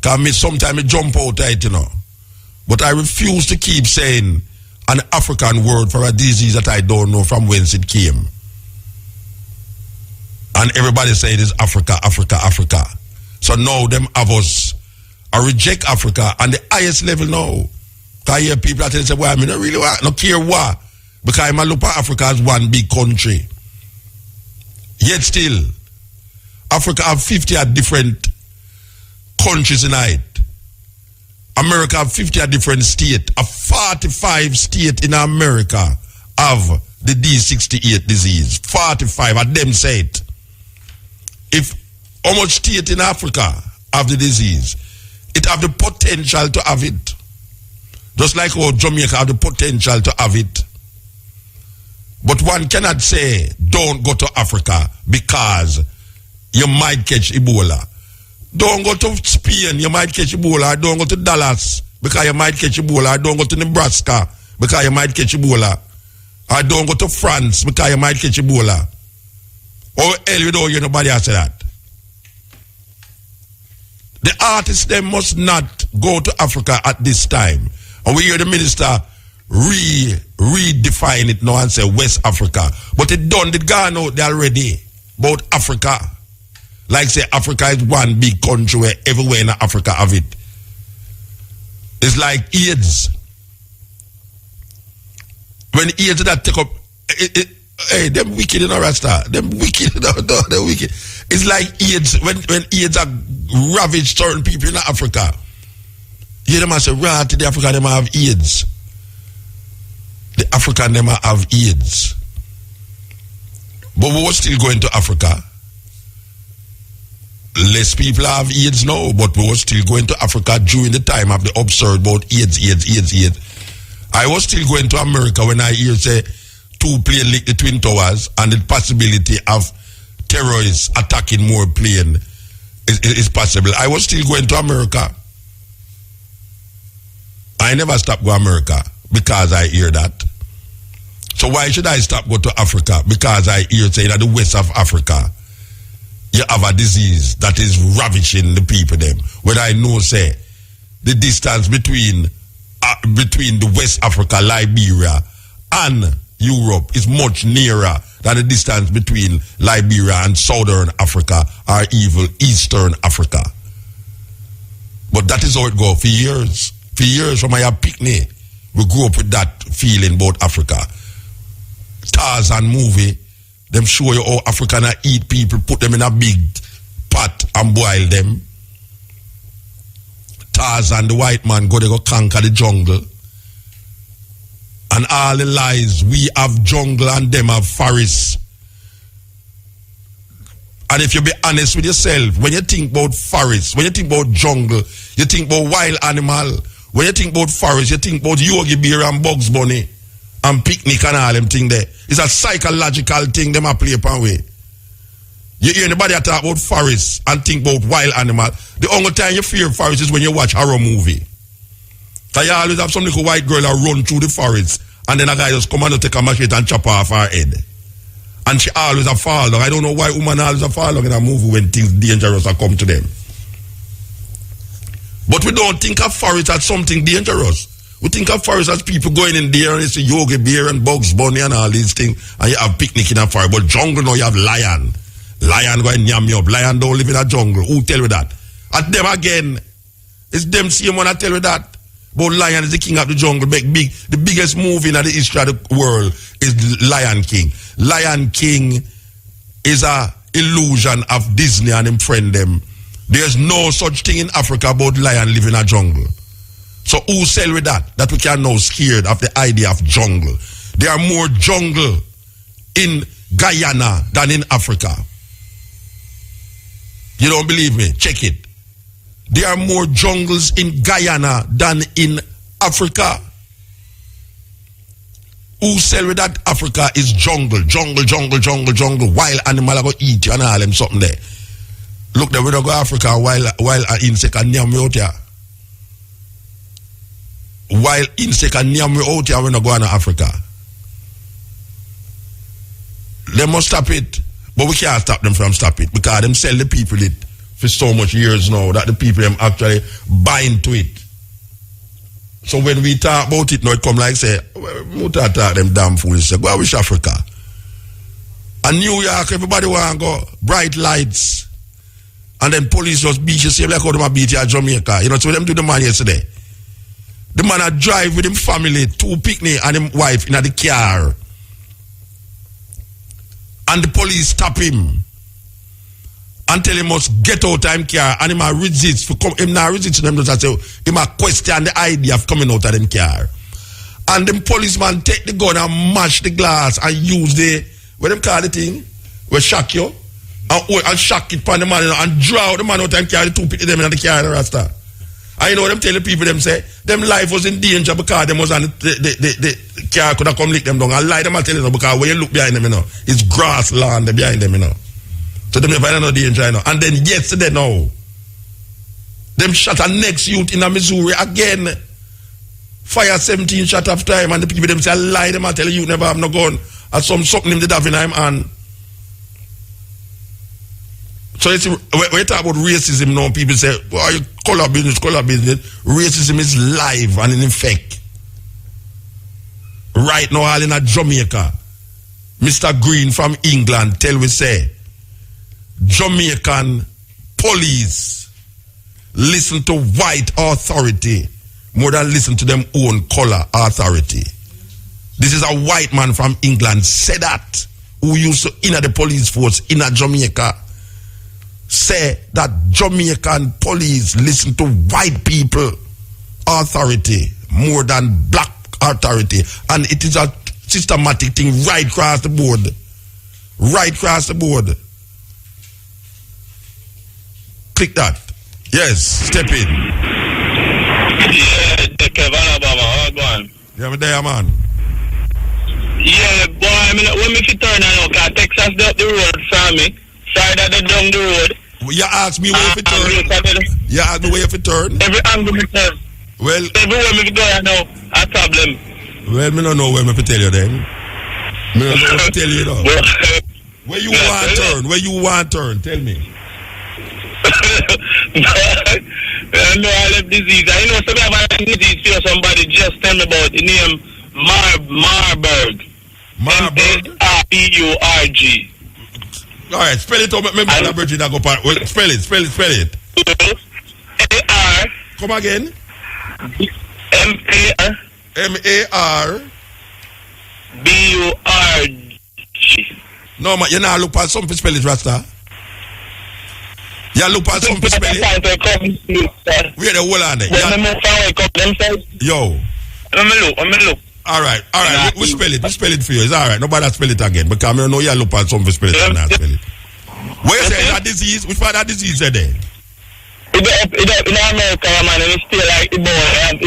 Because sometimes I jump out of it, you know. But I refuse to keep saying an African word for a disease that I don't know from whence it came. And everybody say it is Africa, Africa, Africa. So now them have us reject Africa on the highest level now. Because I hear people that say, well, I mean, I really want, no care what. Because I look at Africa as one big country. Yet still, Africa have 50 different countries in it. America have 50 different states. A 45 state in America have the D68 disease. 45 of them say it. If how much state in Africa have the disease, it have the potential to have it. Just like how Jamaica have the potential to have it. But one cannot say, don't go to Africa because you might catch Ebola. Don't go to Spain, you might catch Ebola. Don't go to Dallas because you might catch Ebola. Don't go to Nebraska because you might catch Ebola. Or don't go to France because you might catch Ebola. Or hell, you don't hear nobody else say that. The artists, they must not go to Africa at this time. And we hear the minister redefine it now and say West Africa. But it gone out there already about Africa. Like say Africa is one big country where everywhere in Africa have it. It's like AIDS. When AIDS that take up, hey, them wicked in a rasta. Them wicked, them wicked. It's like AIDS, when AIDS are ravaged certain people in Africa. You them say, right, the African them have AIDS. The African them have AIDS. But we were still going to Africa. Less people have AIDS now, but we were still going to Africa during the time of the absurd about AIDS. I was still going to America when I hear say 2 planes lick the Twin Towers and the possibility of terrorists attacking more plane is possible. I was still going to America. I never stopped going to America because I hear that. So why should I stop go to Africa? Because I hear say that the west of Africa you have a disease that is ravishing the people them. Whether I know say the distance between the West Africa, Liberia and Europe is much nearer than the distance between Liberia and Southern Africa or even Eastern Africa. But that is how it goes for years. For years from my picnic, we grew up with that feeling about Africa. Tarzan movie, them show you how African eat people, put them in a big pot and boil them. Tarzan, the white man, they go conquer the jungle. And all the lies, we have jungle and them have forests. And if you be honest with yourself, when you think about forests, when you think about jungle, you think about wild animal. When you think about forest, you think about Yogi Bear and Bugs Bunny and picnic and all them thing there. It's a psychological thing them a play upon way. You hear anybody talk about forest and think about wild animal. The only time you fear forest is when you watch horror movie. Cause you always have some little white girl that run through the forest and then a guy just come and take a machete and chop off her head. And she always a fall down. I don't know why women always a fall down in a movie when things dangerous are come to them. But we don't think of forest as something dangerous. We think of forest as people going in there and it's a Yogi Bear and Bugs Bunny and all these things, and you have picnic in a forest. But jungle now you have lion. Lion going to yam you up. Lion don't live in a jungle. Who tell you that? At them again. It's them same one that tell you that. But lion is the king of the jungle. The biggest movie in the history of the world is Lion King. Lion King is a illusion of Disney and him friend them. There's no such thing in Africa about lion living in a jungle. So who sell with that? That we can now scared of the idea of jungle. There are more jungle in Guyana than in Africa. You don't believe me? Check it. There are more jungles in Guyana than in Africa. Who sell with that? Africa is jungle. Wild animal are going to eat you and all them something there. Look, they will go to Africa while insect and nyam out here. While insect and nyam out here, we're not going to Africa. They must stop it. But we can't stop them from stop it because them sell the people it for so much years now that the people them actually bind to it. So when we talk about it now, it come like say, Muta talk them damn foolish. Say, go wish Africa. And New York, everybody want to go bright lights. And then police just beat you, same like how them beat you at Jamaica. You know, so them do the man yesterday. The man a drive with him family, 2 picnic and him wife in the car. And the police stop him and tell him must get out of him car, and him a resist. Him not resist them, just say him a question the idea of coming out of them car. And the policeman take the gun and mash the glass and use the, what them call the thing? We shock you. And shock it upon the man and draw the man out and carry 2 people them in the car and the rasta. And you know them tell the people them say them life was in danger because them was on the car could have come lick them down. And lie them and tell you because when you look behind them, you know, it's grassland behind them, you know. So them never no danger, you know. And then yesterday now, them shot a next youth in Missouri again. Fire 17 shot of time and the people them say lie them and tell you never have no gun. And something them did have in him hand. So you see, when you talk about racism now, people say, well, you color business. Racism is live and in effect. Right now, all in a Jamaica, Mr. Green from England tell we say, Jamaican police listen to white authority more than listen to them own color authority. This is a white man from England said that, who used to in the police force in a Jamaica. Say that Jamaican police listen to white people authority more than black authority, and it is a systematic thing right across the board. Right across the board. Click that. Yes, step in. Yeah, the Kevin Obama, hard one. Yeah, I'm there, man. Yeah, boy, I mean, when me turn around, because Texas up the road from me. Side of the down the road. You ask me where if it turn. You ask me where if it turn. Every angle me turn. Well, everywhere me go I know a problem. Well, me don't know where me to tell you then. Me don't know what to tell you though. Where you want to turn? Where you want to turn? Tell me. I know I have disease. I know somebody have a disease here. Somebody just tell me about the name Marburg. Marburg. Marburg. All right, spell it out. Maybe I'm Virgin go part. Well, spell it. A-R. Come again. M-A-R. M-A-R. B-U-R-G. No, man, you not look at something spell it, Rasta. You look at something spell it. Where the whole on there? Yo. Let me look. All right. We spell it for you. It's all right. Nobody spell it again because I know you look at something spell it and not spell it. Where you say that disease? Which part of that disease is there? In America, man, and it's still like Ebola.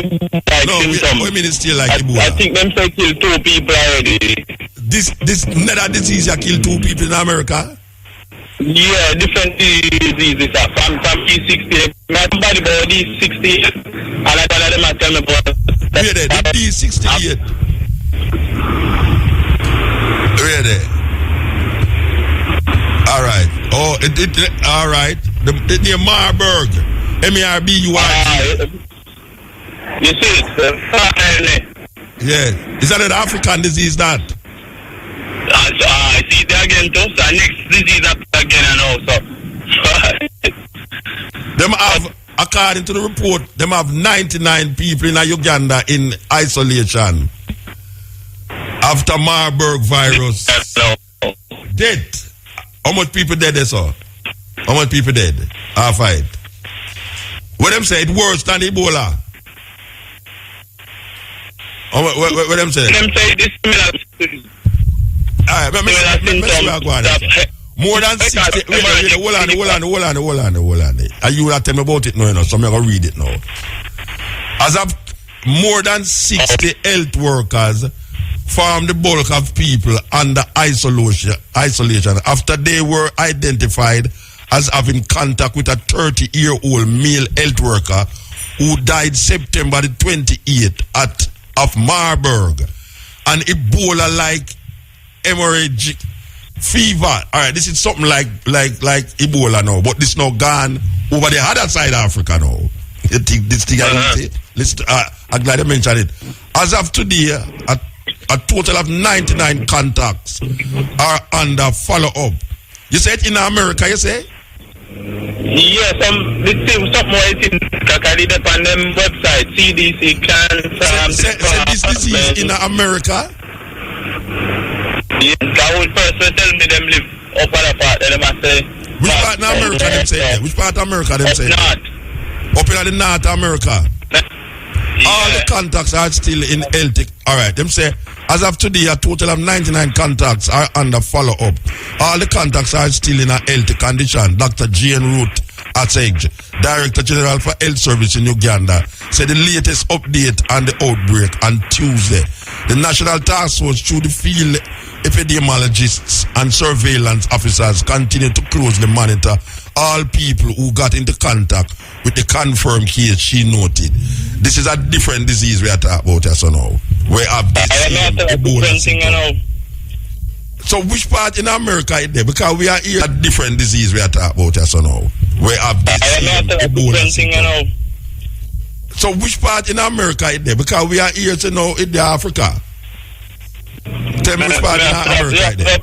No, what do you mean it's still like Ebola? I think them say kill 2 people already. This another disease that kill 2 people in America? Yeah, different diseases from P60. My body about D60, and I tell them I tell me about where they? The D68. Where they? All right. Oh, all right. The near Marburg. M-A-R-B-U-R-G. You see it? Yeah. Is that an African disease that? I see it again too. So next disease again and also. Them have, according to the report, them have 99 people in Uganda in isolation after Marburg virus. Dead. How much people dead they saw? How much people dead? Half it. What them say? It worse than Ebola. What them say? Them say this similar. Alright, more than 60. Hold on. And you will tell me about it now, so I'm going to read it now. As of more than 60 health workers form the bulk of people under isolation after they were identified as having contact with a 30-year-old male health worker who died September the 28th of Marburg, an Ebola-like hemorrhagic fever. All right, this is something like Ebola now, but this now gone over the other side of Africa now. You think this thing? I'm glad I mentioned it. As of today, a total of 99 contacts are under follow-up. You said in America, you say? Yes, something more in Kakadi on them website, CDC, cancer. Say this disease in America? Yes, that would person tell me them live up on the part, and them I say. Which part of America them say? Which part of America them say? Up in the North America. All the contacts are still in healthy. All right, them say, as of today, a total of 99 contacts are under follow-up. All the contacts are still in a healthy condition. Dr. Jane Root Atseg, Director General for Health Service in Uganda, said the latest update on the outbreak on Tuesday. The National Task Force, through the field epidemiologists and surveillance officers, continue to closely monitor all people who got into contact with the confirmed case, she noted. This is a different disease we are talking about as now. We have this Ebola. So which part in America is there? Because we are here a different disease we are talking about as now. We have this Ebola. So which part in America is there? Because we are here to know in Africa. Tell me which part in America is there?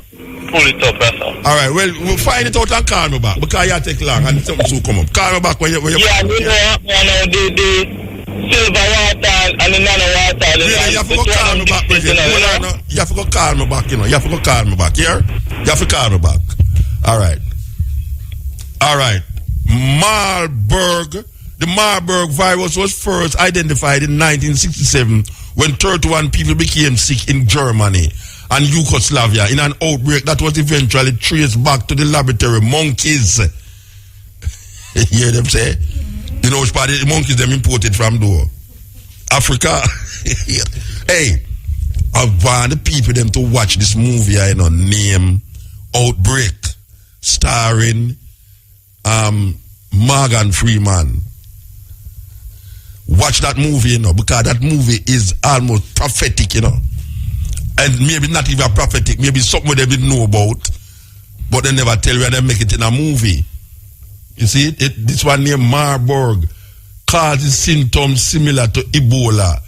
Pull it up, that's all. Alright, well, we'll find it out and call me back because you take long and something soon come up. Call me back when you yeah, you know, the silver water and the nano water. Really, you have to go call me back, President. You have to go call me back, you know. You have to go call me back, here. You have to call me back. Alright. The Marburg virus was first identified in 1967 when 31 people became sick in Germany and Yugoslavia in an outbreak that was eventually traced back to the laboratory monkeys. You hear them say? You know which part of the monkeys them imported from though? Africa. Hey, I want the people them to watch this movie, you know, named Outbreak, starring Morgan Freeman. Watch that movie, you know, because that movie is almost prophetic, you know. And maybe not even prophetic, maybe something they didn't know about, but they never tell you and they make it in a movie. You see, this one named Marburg causes symptoms similar to Ebola,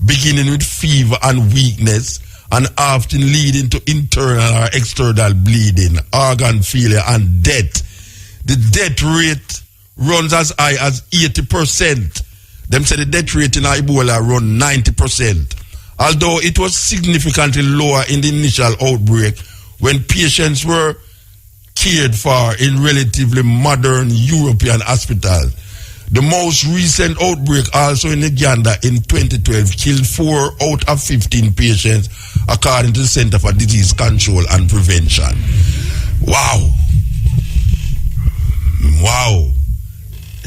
beginning with fever and weakness, and often leading to internal or external bleeding, organ failure, and death. The death rate runs as high as 80%. Them say the death rate in Ebola run 90%. Although it was significantly lower in the initial outbreak when patients were cared for in relatively modern European hospitals. The most recent outbreak, also in Uganda in 2012, killed 4 out of 15 patients, according to the Center for Disease Control and Prevention. Wow.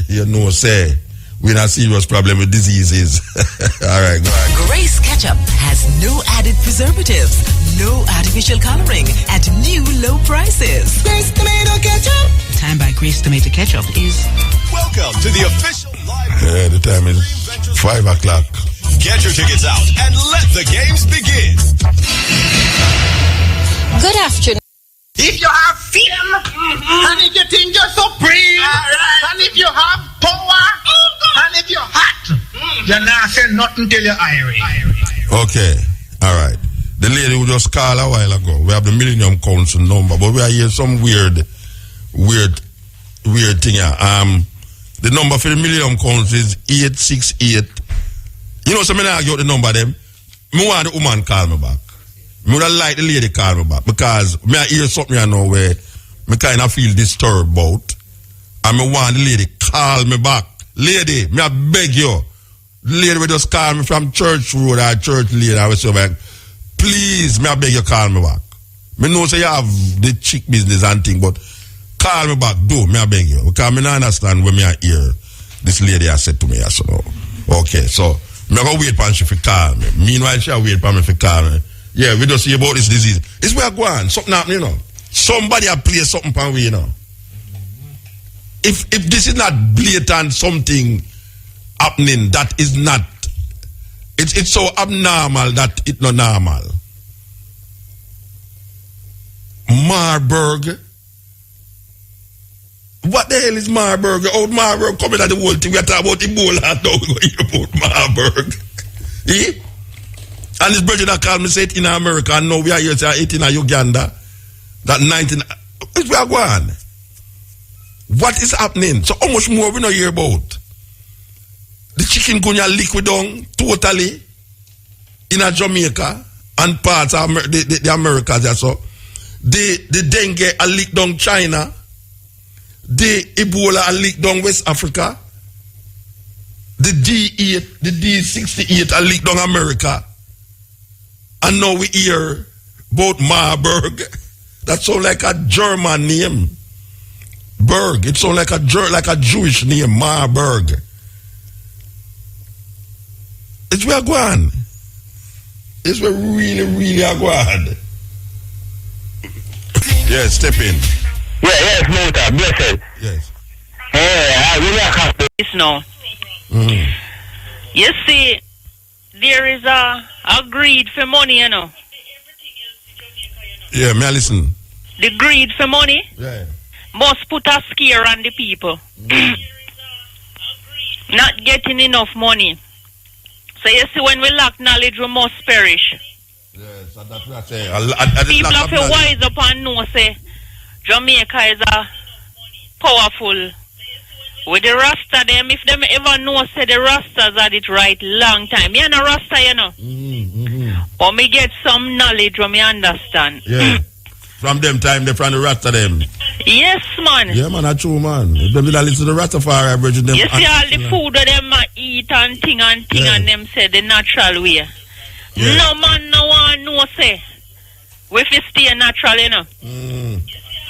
You know, say, we have a serious problem with diseases. All right, go ahead. Grace Ketchup has no added preservatives, no artificial coloring, at new low prices. Grace Tomato Ketchup. Time by Grace Tomato Ketchup is... Welcome to the official live... Yeah, the time is 5 o'clock. Get your tickets out and let the games begin. Good afternoon. If you have freedom, and if you think you're supreme, and if you have power, and if you're hot, you're not saying nothing till you're irie. Okay, all right. The lady who just called a while ago, we have the Millennium Council number, but we are here some weird thing here. The number for the Millennium Council is 868. You know, so I argue the number them. Me want the woman call me back. I would like the lady call me back because me I hear something I know where me kind of feel disturbed about, and me want the lady call me back. Lady, me I beg you. The lady will just call me from Church Road or Church Lane. I will say back, please, me I beg you call me back. Me know say you have the chick business and thing, but call me back, do me I beg you, because me not understand when me I hear this lady has said to me. So okay, so me I go wait for she to call me. Meanwhile, she wait for me to call me. Yeah, we don't see about this disease. It's where going. Something happening, you know. Somebody have played something for we, you know. If this is not blatant something happening, that is not. It's so abnormal that it's not normal. Marburg. What the hell is Marburg? Old Marburg coming at the whole thing. We are talking about Ebola now. We hear about Marburg. Eh? And this brother that called me say it in America, and now we are here say it in Uganda. That 19. Where we are going? What is happening? So how much more we not hear about? The chikungunya liquid down totally in a Jamaica and parts of the Americas. So the dengue a leak down China. The Ebola a leak down West Africa. The D8, the D68 a leak down America. And now we hear about Marburg. That sounds like a German name. Berg. It sounds like a Jewish name. Marburg. It's where going. It's where really are going. Yes, step in. Yes, Mota, blessed. Yes. Hey, I really can't. It's no. You see, there is a greed for money, you know. Yeah, may I listen? The greed for money must put a scare on the people. Not getting enough money. So you see, when we lack knowledge, we must perish. Yes, and that's what I say. People have to wise up and know, say, Jamaica is a powerful. With the Rasta them, if them ever know, say the Rastas had it right long time. Me and a Rasta, you know. But me get some knowledge when me understand. Yeah. From them time, they from the Rasta them. Yes, man. Yeah, man, that's true, man. If them did not listen to the Rastafari, Virgin them. You see all the food that them eat and thing and them say the natural way. Yeah. No man no one no say. We fi stay natural, you know.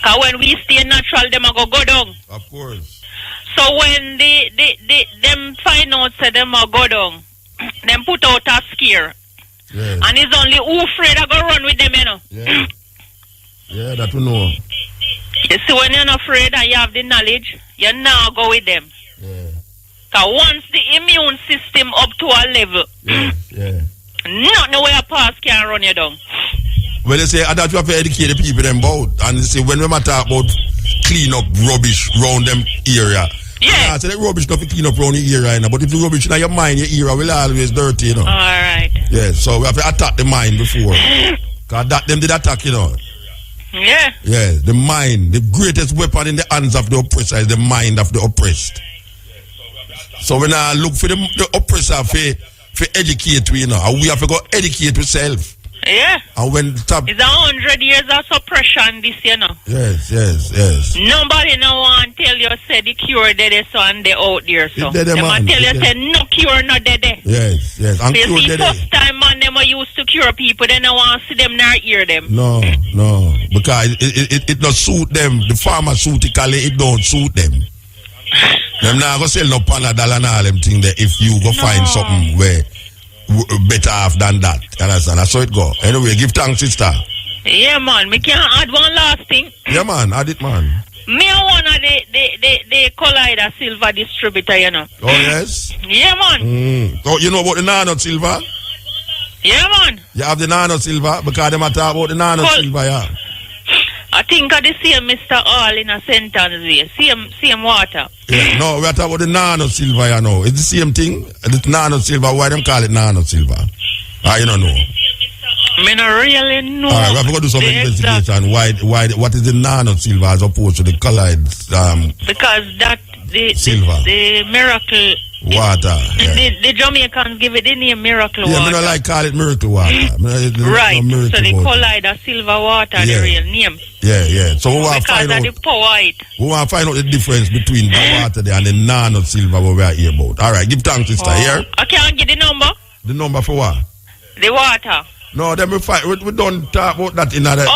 Cause when we stay natural, them a go down. Of course. So when them find out say them a go down, them put out a scare. Yes. And it's only who afraid I go run with them, you know. Yeah. Yeah, that we know. You see, when you're not afraid and you have the knowledge, you now go with them. Yeah. Cause once the immune system up to a level, nothing where a pass can run you down. Well, they say that you have to educate the people them about, and they say when we talk about clean up rubbish around them area. Yeah. So the rubbish not to clean up around the area, but if the rubbish in your mind, your area will always dirty, you know. Alright. Yeah, so we have to attack the mind before. Cause that them did attack, you know. Yeah. Yeah, the mind, the greatest weapon in the hands of the oppressor is the mind of the oppressed. So when I look for the oppressor for educate we, you know, and we have to go educate ourselves. Yeah. And when stop. It's 100 years of suppression, this, you know. Yes. Nobody no one tell you say the cure dead so and they out there so. They tell you say no cure no dead. Yes. And so cure you see, dead. first time man them used to cure people, they don't want to see them nor hear them. No. Because it not suit them. The pharmaceutically it don't suit them. Them not go sell no Panadol and all them thing there if you go find something where better off than that. You understand? That's how it go. Anyway, give thanks, sister. Yeah, man. Me can add one last thing. Yeah, man. Add it, man. Me one of the Collider Silver distributor, you know. Oh, yes? Yeah, man. Oh, you know about the Nano Silver? Yeah, man. You have the Nano Silver because they matter about the Nano Silver, yeah. I think of the same Mr. All in a sentence way. Same water. Yeah, no, we are talking about the Nano Silver, you know. It's the same thing. The Nano Silver, why them call it Nano Silver? You don't know. Me not really know. Alright, we have to go do some investigation. What is the Nano Silver as opposed to the colored because that silver. The miracle water. The Jamaicans give it the name miracle water. Yeah, I don't like call it miracle water. Right. No so they Collider Silver water, the real name. Yeah. So we want to find out the power it. We want to find out the difference between the water there and the Nano Silver what we are here about. Alright, give thanks, sister. Here. I can't get the number. The number for what? The water. No, then we don't talk about that in other.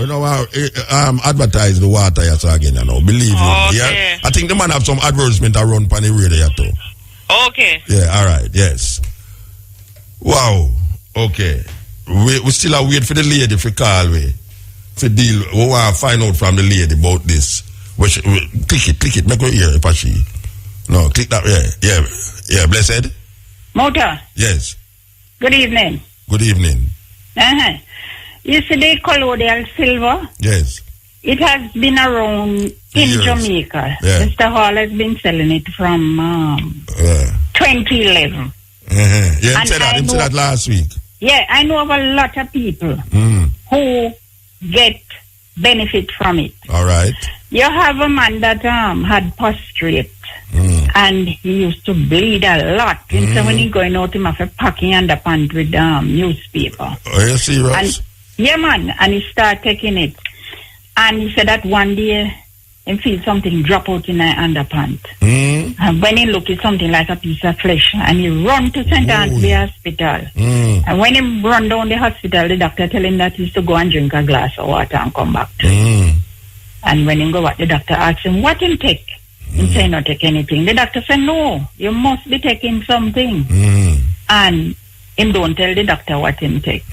We don't want to advertise the water here so again, you know. Believe me. Yeah? I think the man have some advertisement around on the radio too. Okay. Yeah, alright, yes. Wow. Okay. We still are wait for the lady for call we. For deal. We want to find out from the lady about this. Click it, make her hear if I she. No, click that, yeah, blessed. Mota. Yes. Good evening. Good evening. You see the colloidal silver? Yes. It has been around in Jamaica. Yeah. Mr. Hall has been selling it from 2011. Yeah, he And said that. I He said know- that last week. Yeah, I know of a lot of people who get benefit from it. All right. You have a man that had prostrate and he used to bleed a lot. And so when he going out, he have a packing underpants with newspaper. Are you serious? And yeah, man, and he start taking it. And he said that one day he feel something drop out in the underpants. And when he look, it's something like a piece of flesh. And he run to St. Anthony Hospital. And when he run down the hospital, the doctor tell him that he's to go and drink a glass of water and come back. And when he go back, the doctor asks him, what him take? He say, not take anything. The doctor said, no, you must be taking something. And him don't tell the doctor what him take.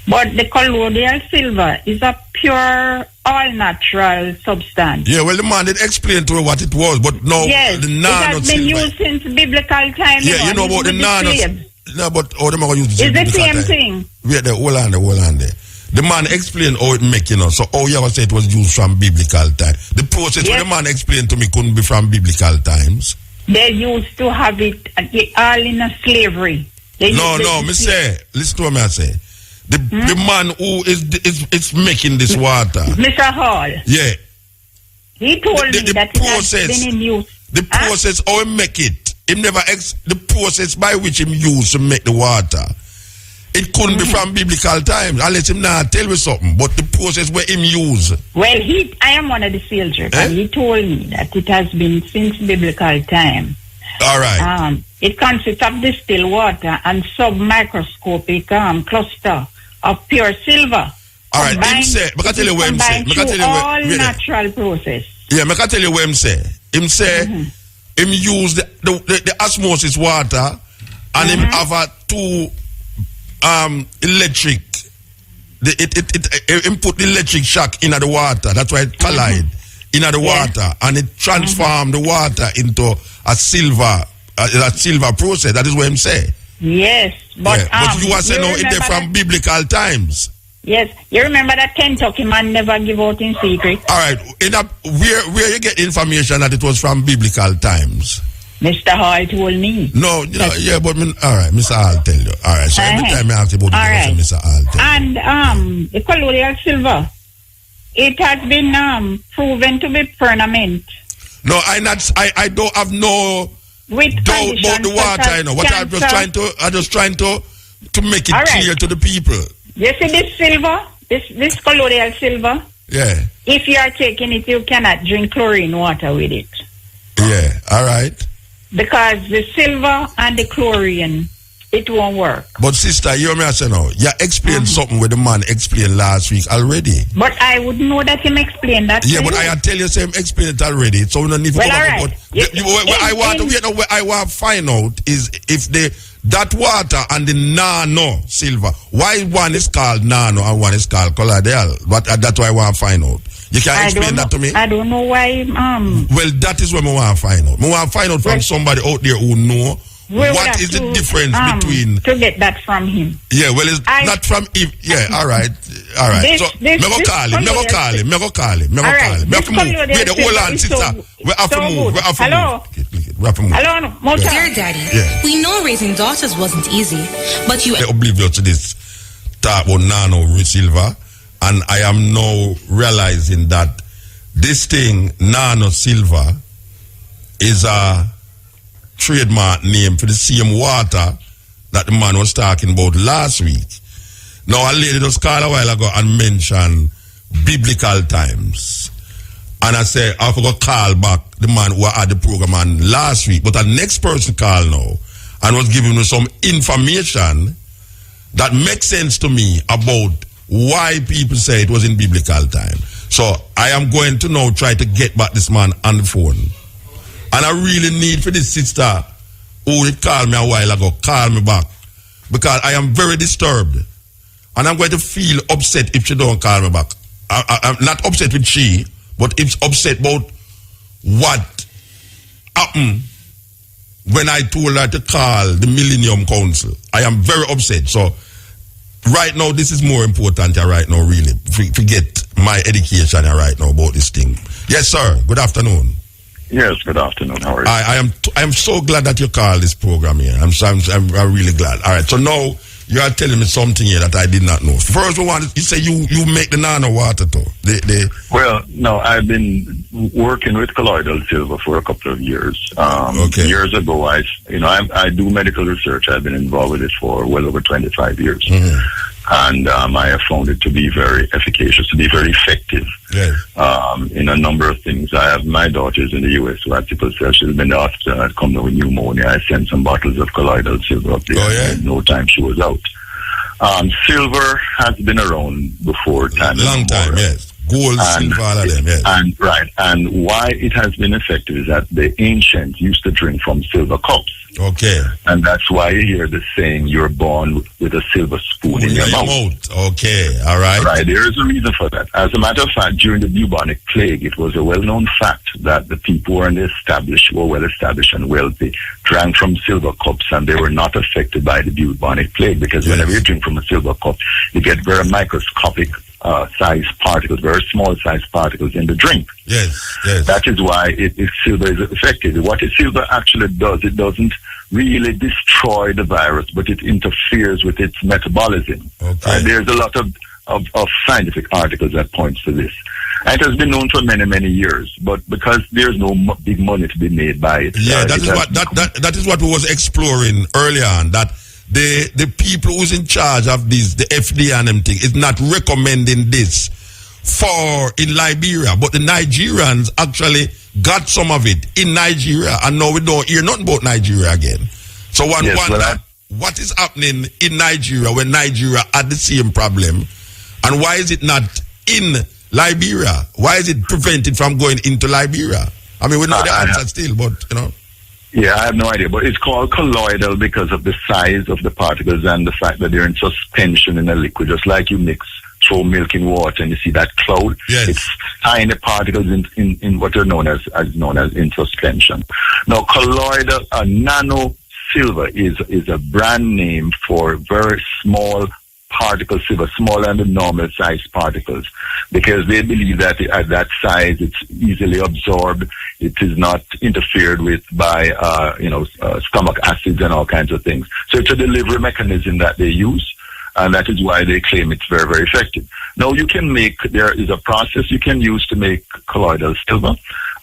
But the colloidal silver is a pure, all-natural substance. Yeah, well, the man did explain to her what it was, but no, Yes, the it nano has been silver. used since biblical time. Yeah, you know about the even with nano. slaves. No, but how them are going to use It's the biblical same time? thing. Wait there, hold on there. The man explained how it make, so how you ever say it was used from biblical time. The process what the man explained to me couldn't be from biblical times. They used to have it all in a slavery. No, me say, listen to what I say. The man who is making this water. Mr. Hall. Yeah. He told me that it has been in use. The process how he make it. Him never the process by which him used to make the water. It couldn't be from biblical times unless him not tell me something. But the process where him use. Well, I am one of the field trips, and he told me that it has been since biblical time. All right. It consists of distilled water and submicroscopic cluster of pure silver. All right. Him say, I can tell you what him say. All natural process. Yeah, I can tell you what him say. Him say, him use the osmosis water, and him have two electric. Him put the electric shock in the water. That's why it collide in the water, and it transform the water into a silver process. That is what him say. Yes, but you are saying no, it from biblical times. Yes, you remember that Kentucky man never give out in secret. All right, where you get information that it was from biblical times? Mr. Hall told me. No, yeah, but all right, Mr. Hall tell you. All right, so every time I ask you about the Mr. Hall tell you. And the colloidal silver, it has been proven to be permanent. No, I don't have no doubt about the water. You know what I'm just trying to make it clear to the people. You see this silver, this colloidal silver. Yeah. If you are taking it, you cannot drink chlorine water with it. Yeah. All right. Because the silver and the chlorine, it won't work. But sister, you hear me say now, you explained something with the man explained last week already. But I would know that him explain that. Yeah, but I tell you, say him explain it already. So we don't need to well, go all back. right. What I want to find out is if that water and the nano silver, why one is called nano and one is called colloidal? But that's why I want to find out. You can explain that to me? I don't know why. Well, that is what I want to find out. I want to find out from somebody out there who know what is the difference between. To get that from him. Yeah, well, it's not from him. Yeah, all right. So, never call him. Hold on, sister. We have to move. Hello. Dear Daddy, we know raising daughters wasn't easy, but you... oblivious to this talk about nano silver, and I am now realizing that this thing, nano silver, is a trademark name for the same water that the man was talking about last week. Now, a lady just called a while ago and mentioned biblical times. And I said, I forgot to call back the man who had the program on last week. But the next person called now and was giving me some information that makes sense to me about why people say it was in biblical time. So I am going to now try to get back this man on the phone. And I really need for this sister who did call me a while ago, call me back. Because I am very disturbed. And I'm going to feel upset if she don't call me back. I'm not upset with she, but it's upset about what happened when I told her to call the Millennium Council. I am very upset. So right now, this is more important right now, really. Forget my education right now about this thing. Yes, sir. Good afternoon. Yes, good afternoon. How are you? I am so glad that you called this program here. I'm really glad. All right. So now you are telling me something here that I did not know. First, you say you make the nano water too. Well, no, I've been working with colloidal silver for a couple of years. Okay. Years ago, I do medical research. I've been involved with it for well over 25 years. Mm-hmm. And I have found it to be very efficacious, to be very effective in a number of things. I have my daughters in the U.S. who had sickle cell. She's been in the hospital and had come down with pneumonia. I sent some bottles of colloidal silver up there. Oh, yeah? In no time she was out. Silver has been around before time. Long time, yes. Gold, silver, all of them, yes. And why it has been effective is that the ancients used to drink from silver cups. Okay. And that's why you hear the saying, you're born with a silver spoon in your mouth. Okay, all right. Right, there is a reason for that. As a matter of fact, during the bubonic plague, it was a well-known fact that the people who were well-established and wealthy drank from silver cups, and they were not affected by the bubonic plague, because whenever you drink from a silver cup, you get very microscopic size particles, very small size particles in the drink. Yes, yes. That is why silver is effective. What silver actually does, it doesn't really destroy the virus, but it interferes with its metabolism. Okay. There's a lot of scientific articles that points to this. And it has been known for many, many years, but because there's no big money to be made by it. Yeah, that is what we was exploring earlier on, that the people who's in charge of this, the FDA and them thing, is not recommending this in Liberia, but the Nigerians actually got some of it in Nigeria, and now we don't hear nothing about Nigeria again. So what is happening in Nigeria when Nigeria had the same problem, and why is it not in Liberia? Why is it prevented from going into Liberia? I mean, we know the answer still, but you know. Yeah, I have no idea, but it's called colloidal because of the size of the particles and the fact that they're in suspension in a liquid, just like you throw milk in water and you see that cloud. Yes. It's tiny particles in what are known as in suspension. Now, colloidal, nano silver is a brand name for very small particle silver, smaller than the normal size particles, because they believe that at that size it's easily absorbed. It is not interfered with by stomach acids and all kinds of things. So it's a delivery mechanism that they use, and that is why they claim it's very, very effective. Now there is a process you can use to make colloidal silver.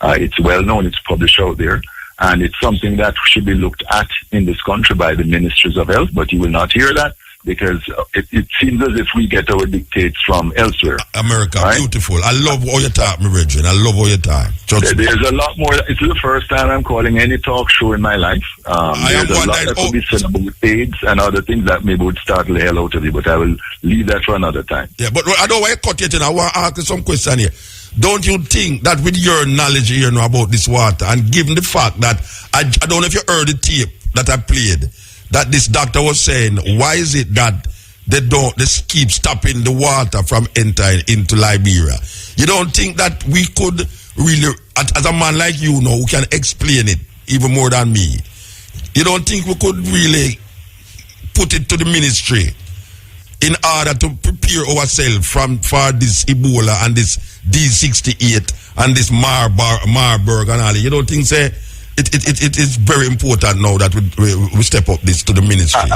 It's well known, it's published out there, and it's something that should be looked at in this country by the ministries of health, but you will not hear that, because it seems as if we get our dictates from elsewhere. America, right? Beautiful. I love how you talk, my brethren. I love how you talk. There's a lot more. It's the first time I'm calling any talk show in my life. There's a lot that could be said about AIDS and other things that maybe would startle the hell out of you, but I will leave that for another time. Yeah, but I don't want to cut you. I want to ask you some question here. Don't you think that with your knowledge here about this water, and given the fact that I don't know if you heard the tape that I played, that this doctor was saying, why is it that they keep stopping the water from entering into Liberia? You don't think that we could really, as a man like you know, who can explain it even more than me, you don't think we could really put it to the ministry in order to prepare ourselves for this Ebola and this D68 and this Marburg and all? You don't think, say, it is very important now that we step up this to the ministry?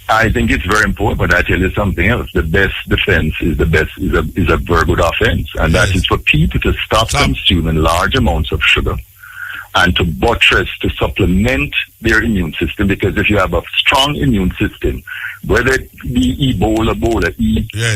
I think it's very important, but I tell you something else. The best defense is a very good offense, and that is for people to stop consuming large amounts of sugar and to buttress, to supplement their immune system, because if you have a strong immune system, whether it be Ebola,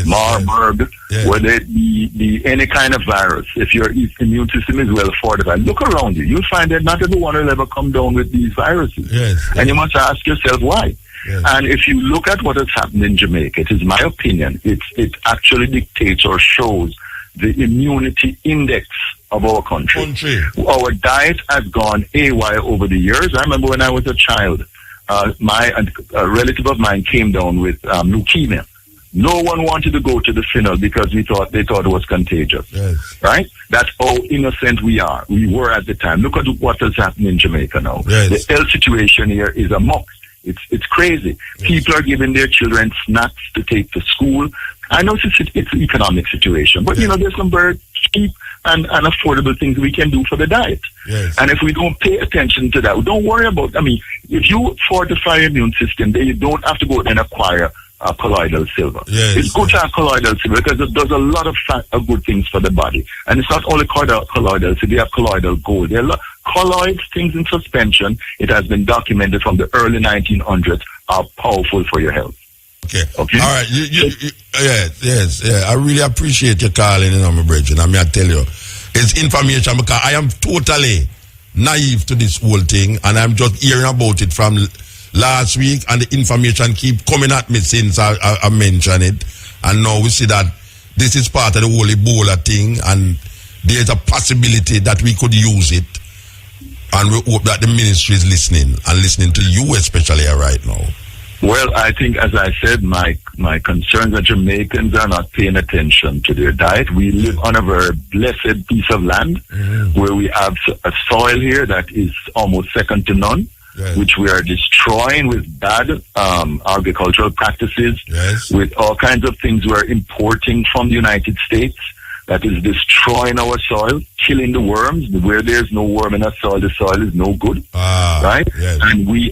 Marburg, whether it be any kind of virus, if your immune system is well fortified, look around you. You'll find that not everyone will ever come down with these viruses. And you must ask yourself why. And if you look at what has happened in Jamaica, it is my opinion, it actually dictates or shows the immunity index of our country. Our diet has gone AY over the years. I remember when I was a child, a relative of mine came down with leukemia. No one wanted to go to the funeral because they thought it was contagious. Right? That's how innocent we are. We were at the time. Look at what has happened in Jamaica now. The health situation here is a muck. It's crazy. People are giving their children snacks to take to school. I know it's an economic situation, but there's some very cheap and affordable things we can do for the diet. Yes. And if we don't pay attention to that, don't worry about. If you fortify your immune system, then you don't have to go and acquire colloidal silver. Yes. It's good to have colloidal silver because it does a lot of good things for the body. And it's not only colloidal silver, you have colloidal gold. There are colloid things in suspension. It has been documented from the early 1900s are powerful for your health. Okay. All right. Yes. I really appreciate your calling, my brethren. I tell you, it's information because I am totally naive to this whole thing, and I'm just hearing about it from last week, and the information keep coming at me since I mentioned it, and now we see that this is part of the whole Ebola thing, and there's a possibility that we could use it, and we hope that the ministry is listening to you especially right now. Well, I think, as I said, my concerns that Jamaicans are not paying attention to their diet. We live on a very blessed piece of land where we have a soil here that is almost second to none, which we are destroying with bad agricultural practices, with all kinds of things we're importing from the United States that is destroying our soil, killing the worms. Where there's no worm in a soil, the soil is no good, right? Yes. And we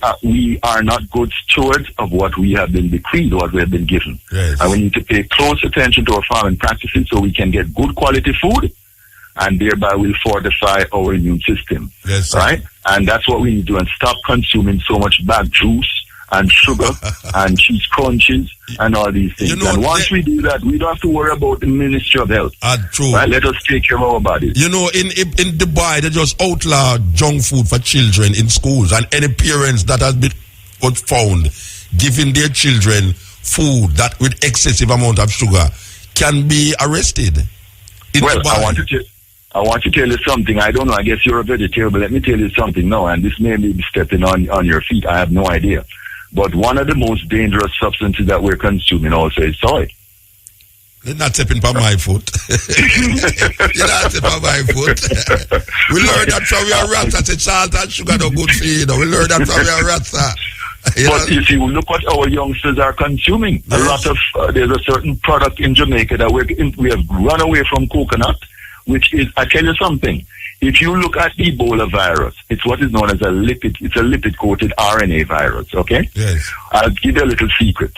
are not good stewards of what we have been bequeathed, what we have been given. Yes. And we need to pay close attention to our farming practices so we can get good quality food, and thereby we'll fortify our immune system, right? And that's what we need to do, and stop consuming so much bad juice and sugar and cheese crunches and all these things. And once we do that, we don't have to worry about the Ministry of Health. True. Right? Let us take care of our bodies. In Dubai, they just outlaw junk food for children in schools, and any parents that has been found giving their children food that with excessive amount of sugar can be arrested. Well, I want to tell you something. I don't know. I guess you're a vegetarian, but let me tell you something now. And this may be stepping on your feet. I have no idea. But one of the most dangerous substances that we're consuming also is soy. You're not stepping on my foot. You're not stepping on my foot. We learned that from your rats. I said salt and sugar no good for you. We learned that from your rats. But you see, look what our youngsters are consuming. Yes. A lot of there's a certain product in Jamaica that we have run away from coconut, which is, I tell you something. If you look at the Ebola virus, it's what is known as a lipid-coated RNA virus, okay? Yes. I'll give you a little secret,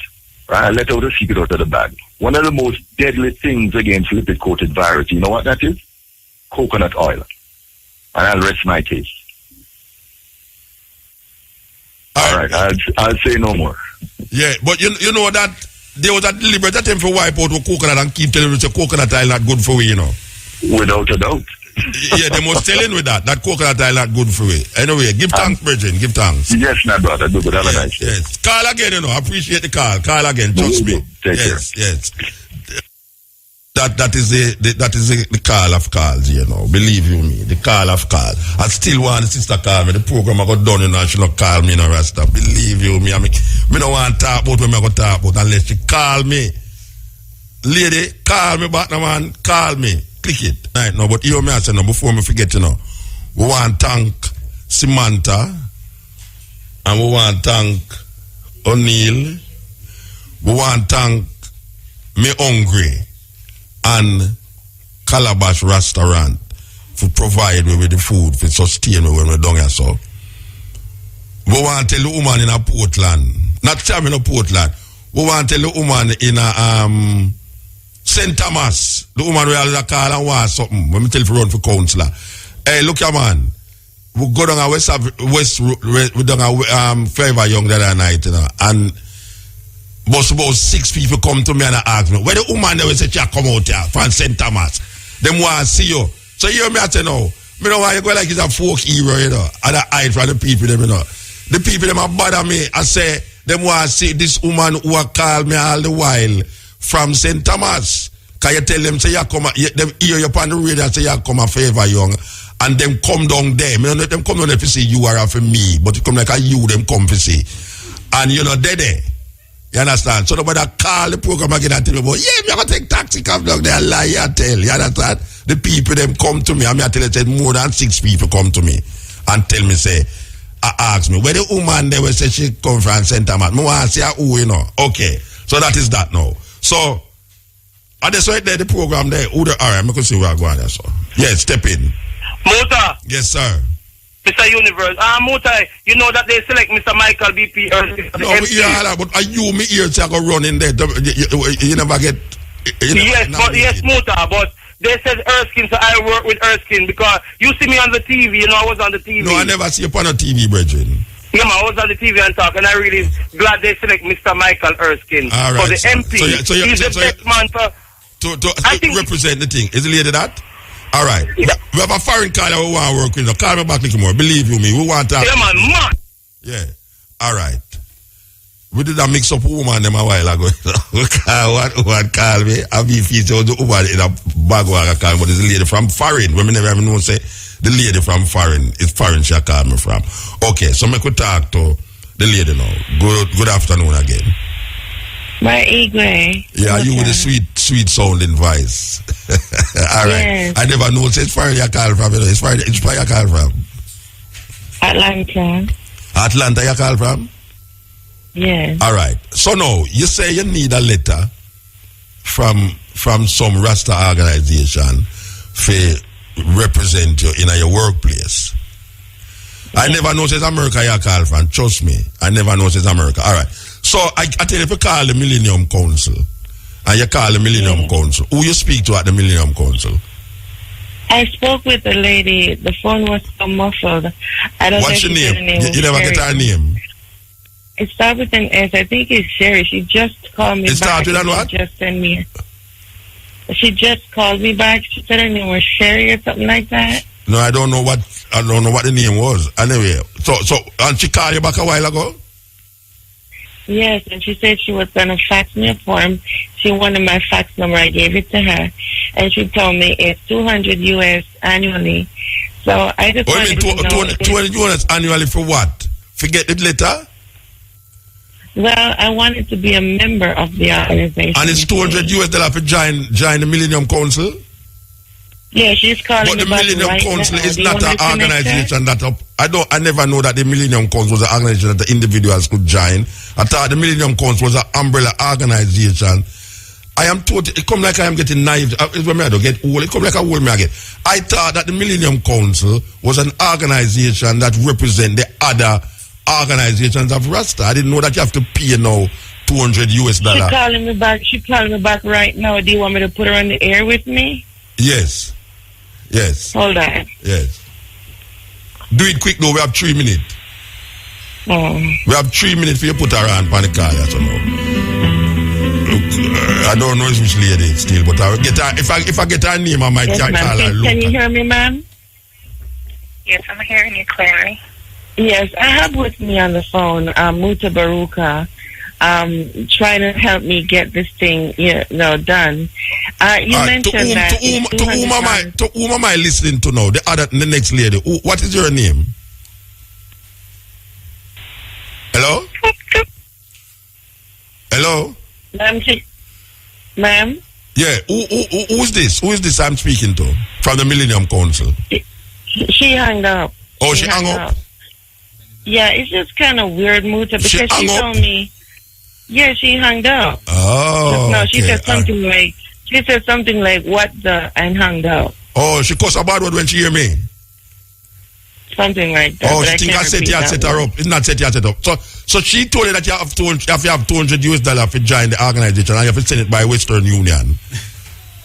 right? I'll let out a secret out of the bag. One of the most deadly things against lipid-coated virus, you know what that is? Coconut oil. And I'll rest my case. All right, I'll say no more. Yeah, but you know that there was a deliberate attempt for wipe out with coconut and keep telling you that coconut oil not good for you, Without a doubt. Yeah, they must tell with that coconut oil not good for you. Anyway, give thanks, Bridget. Give thanks. Yes, my brother. Do good. Have a nice day. Yes. Call again, appreciate the call. Call again. Trust me. Take care. Yes. That is the call of calls, Believe you me, the call of call. I still want the sister call me. The program I got done, she not call me, Rasta. Believe you me. Me don't want to talk about what I got to talk about unless she call me. Lady, call me back, man. Call me. Click it. Right now, but you me I say before me forget, we want to thank Samantha, and we want to thank O'Neill. We want to thank Me Hungry and Calabash Restaurant for provide me with the food for sustain me when we're down here. So we want to tell the woman in a Portland, not Cham in a Portland, we want to tell the woman in a St. Thomas, the woman who has a call and want something. Let me tell you run for councillor. Hey, look here, man. We go down a West we down a Forever Young the other night, and about 6 people come to me and ask me, where the woman they will say, come out here from St. Thomas. Them want to see you. So you hear me, I say, no. Me know why you go like it's a folk hero, and I hide from the people, them, The people, them, bother me. I say, them want to see this woman who call me all the while from St. Thomas. Can you tell them, say, you come, them hear you on the radio and say, you come a Forever Young, and them come down there. Me know them come down there to say, you are for me, but you come like a you, them come to see. And they there. You understand? So nobody call the program again and tell me, me I'm going to take taxi, come down there and lie and tell. You understand? The people, them come to me, and I tell you, more than 6 people come to me and tell me, say, ask me, where the woman they will say she come from Center Mass. I want to see who, you know. Okay. So that is that now. So, and that's right there, the program there. All right, I'm going to see where I'm going there, so. Yes, step in. Muta. Yes, sir. Mr. Universe. Muta, you know that they select Mr. Michael BP Erskine. No, but are you me here to go run in there? You never get... Yes, Muta, but they said Erskine, so I work with Erskine because you see me on the TV, you know, I was on the TV. No, I never see you on the TV, brethren. Yeah, I was on the TV and talk, and I really glad they select Mr. Michael Erskine all right, for the MP. He's the best man to represent the thing. Is the lady that? All right. Yeah. We have a foreign caller who want to work with. Call me back little more. Believe you me, we want to. Yeah, man. Yeah. All right. We did a mix up woman them a while ago. One call me. I be featured the woman in a bag where I call, but it's a lady from foreign. When me never even know say the lady from foreign. It's foreign she call me from. Okay, so me could talk to the lady now. Good afternoon again. My Igwe. Yeah, you with a sweet sounding voice. All right. Yes. I never know it's foreign you call from. It's foreign you call from. Atlanta. Atlanta you call from? Yes. All right. So now you say you need a letter from some Rasta organization for represent you in your workplace. Yes. I never know it's America you call from. Trust me. I never know it's America. All right. So I tell you, if you call the Millennium Council and you call the Millennium Council, who you speak to at the Millennium Council? I spoke with the lady. The phone was so muffled. I don't What's your name? You never get her name. It starts with an S. I think it's Sherry. She just called me back. It starts with an what? Just sent me. She just called me back. She said her name was Sherry or something like that. No, I don't know what the name was. Anyway, so and she called you back a while ago? Yes, and she said she was going to fax me a form. She wanted my fax number. I gave it to her, and she told me it's $200 US annually. So I just wanted to know. $200 US annually for what? Forget the letter? Well, I wanted to be a member of the organization. And it's $200 US for join the Millennium Council? Yeah, she's calling but the Millennium Council is not an organization that I never know that the Millennium Council was an organization that the individuals could join. I thought the Millennium Council was an umbrella organization. I am totally, it come like I am getting naive. It's when I don't get old. It come like a old me again. I thought that the Millennium Council was an organization that represent the other organizations of Rasta. I didn't know that you have to pay now $200 US. She's calling me back. She's calling me back right now. Do you want me to put her on the air with me? Yes. Yes. Hold on. Yes. Do it quick though. We have 3 minutes. We have 3 minutes for you to put her on the car. So now. I don't know which lady still, but I will get her. If I get her name, I might call her. Can you hear me, ma'am? Yes, I'm hearing you clearly. Yes, I have with me on the phone Mutabaruka, trying to help me get this thing, done. You mentioned that. To whom am I listening to now? The next lady. What is your name? Hello? Hello? Ma'am? Yeah. Who is this? Who is this I'm speaking to from the Millennium Council? She hung up. Oh, she hung up? Yeah, it's just kind of weird, Muta, because she told me. Yeah, she hung up. Oh, no, she said something like. She said something like, "What the?" and hung up. Oh, she cussed about what when she hear me. Something like that. Oh, she think I set her up. It's not set up. So she told you that you have to have $200 US to join the organization, and you have to send it by Western Union.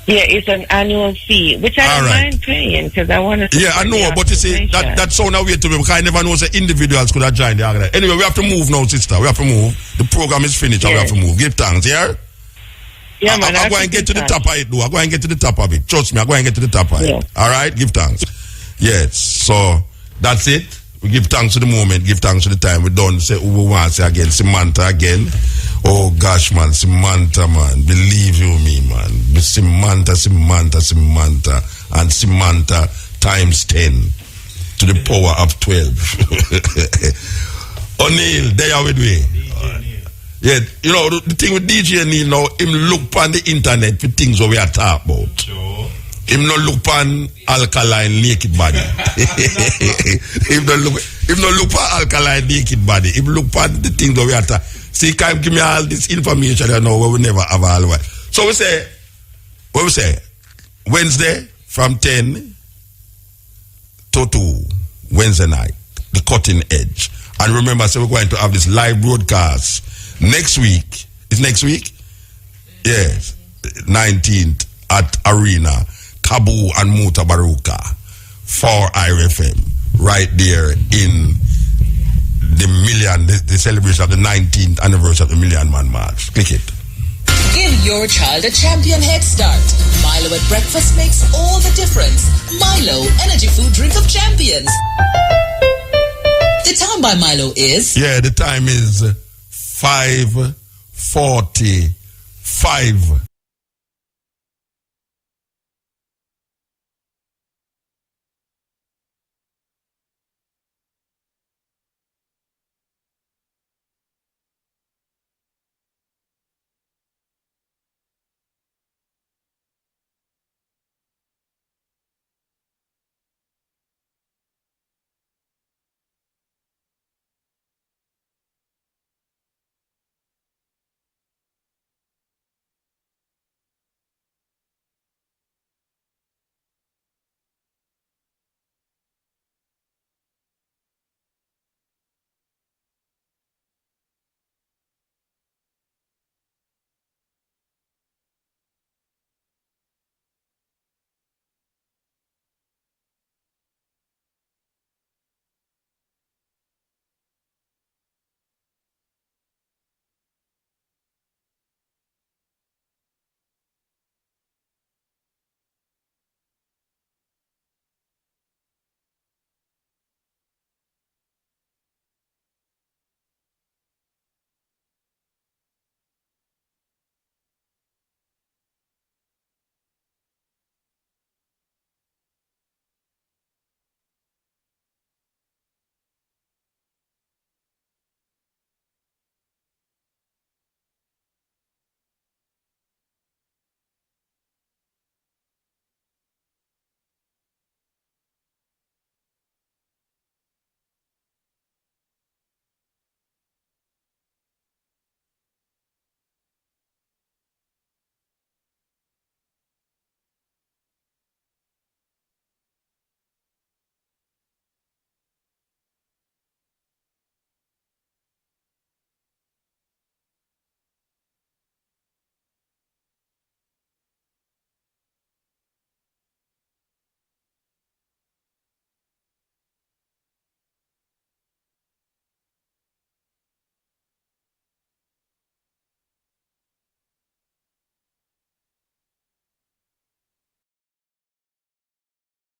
Yeah, it's an annual fee, which I don't mind paying because I want to. Yeah, I know, but you see, that sounds weird to me because I never know that individuals could have joined the organization. Anyway, we have to move now, sister. We have to move. The program is finished, and we have to move. Give thanks, yeah? Yeah, man. I'm going to get to the top of it, though. I'm going to get to the top of it. Trust me, I'm going to get to the top of it. All right? Give thanks. Yes, so that's it. We give thanks to the moment, give thanks to the time. We done say we want to say again, Samantha again. Oh gosh, man, Samantha, man. Believe you me, man. Samantha, and Samantha times 10 to the power of 12. O'Neil, there with me. Yeah, you know, the thing with DJ Neil now, him look on the internet for things that we are talking about. Sure. Him no look on alkaline naked body. Him If no look for alkaline naked body, if look for the things that we have to see, can give me all this information I know where we never have all while. So we say Wednesday from 10 to 2, Wednesday night, the cutting edge. And remember, so we're going to have this live broadcast next week. Is next week? Yes. 19th at Arena, Kabu and Mutabaruka for IRFM. Right there in the celebration of the 19th anniversary of the Million Man March. Click it. Give your child a champion head start. Milo at breakfast makes all the difference. Milo, energy food drink of champions. The time by Milo is? Yeah, the time is 5:45.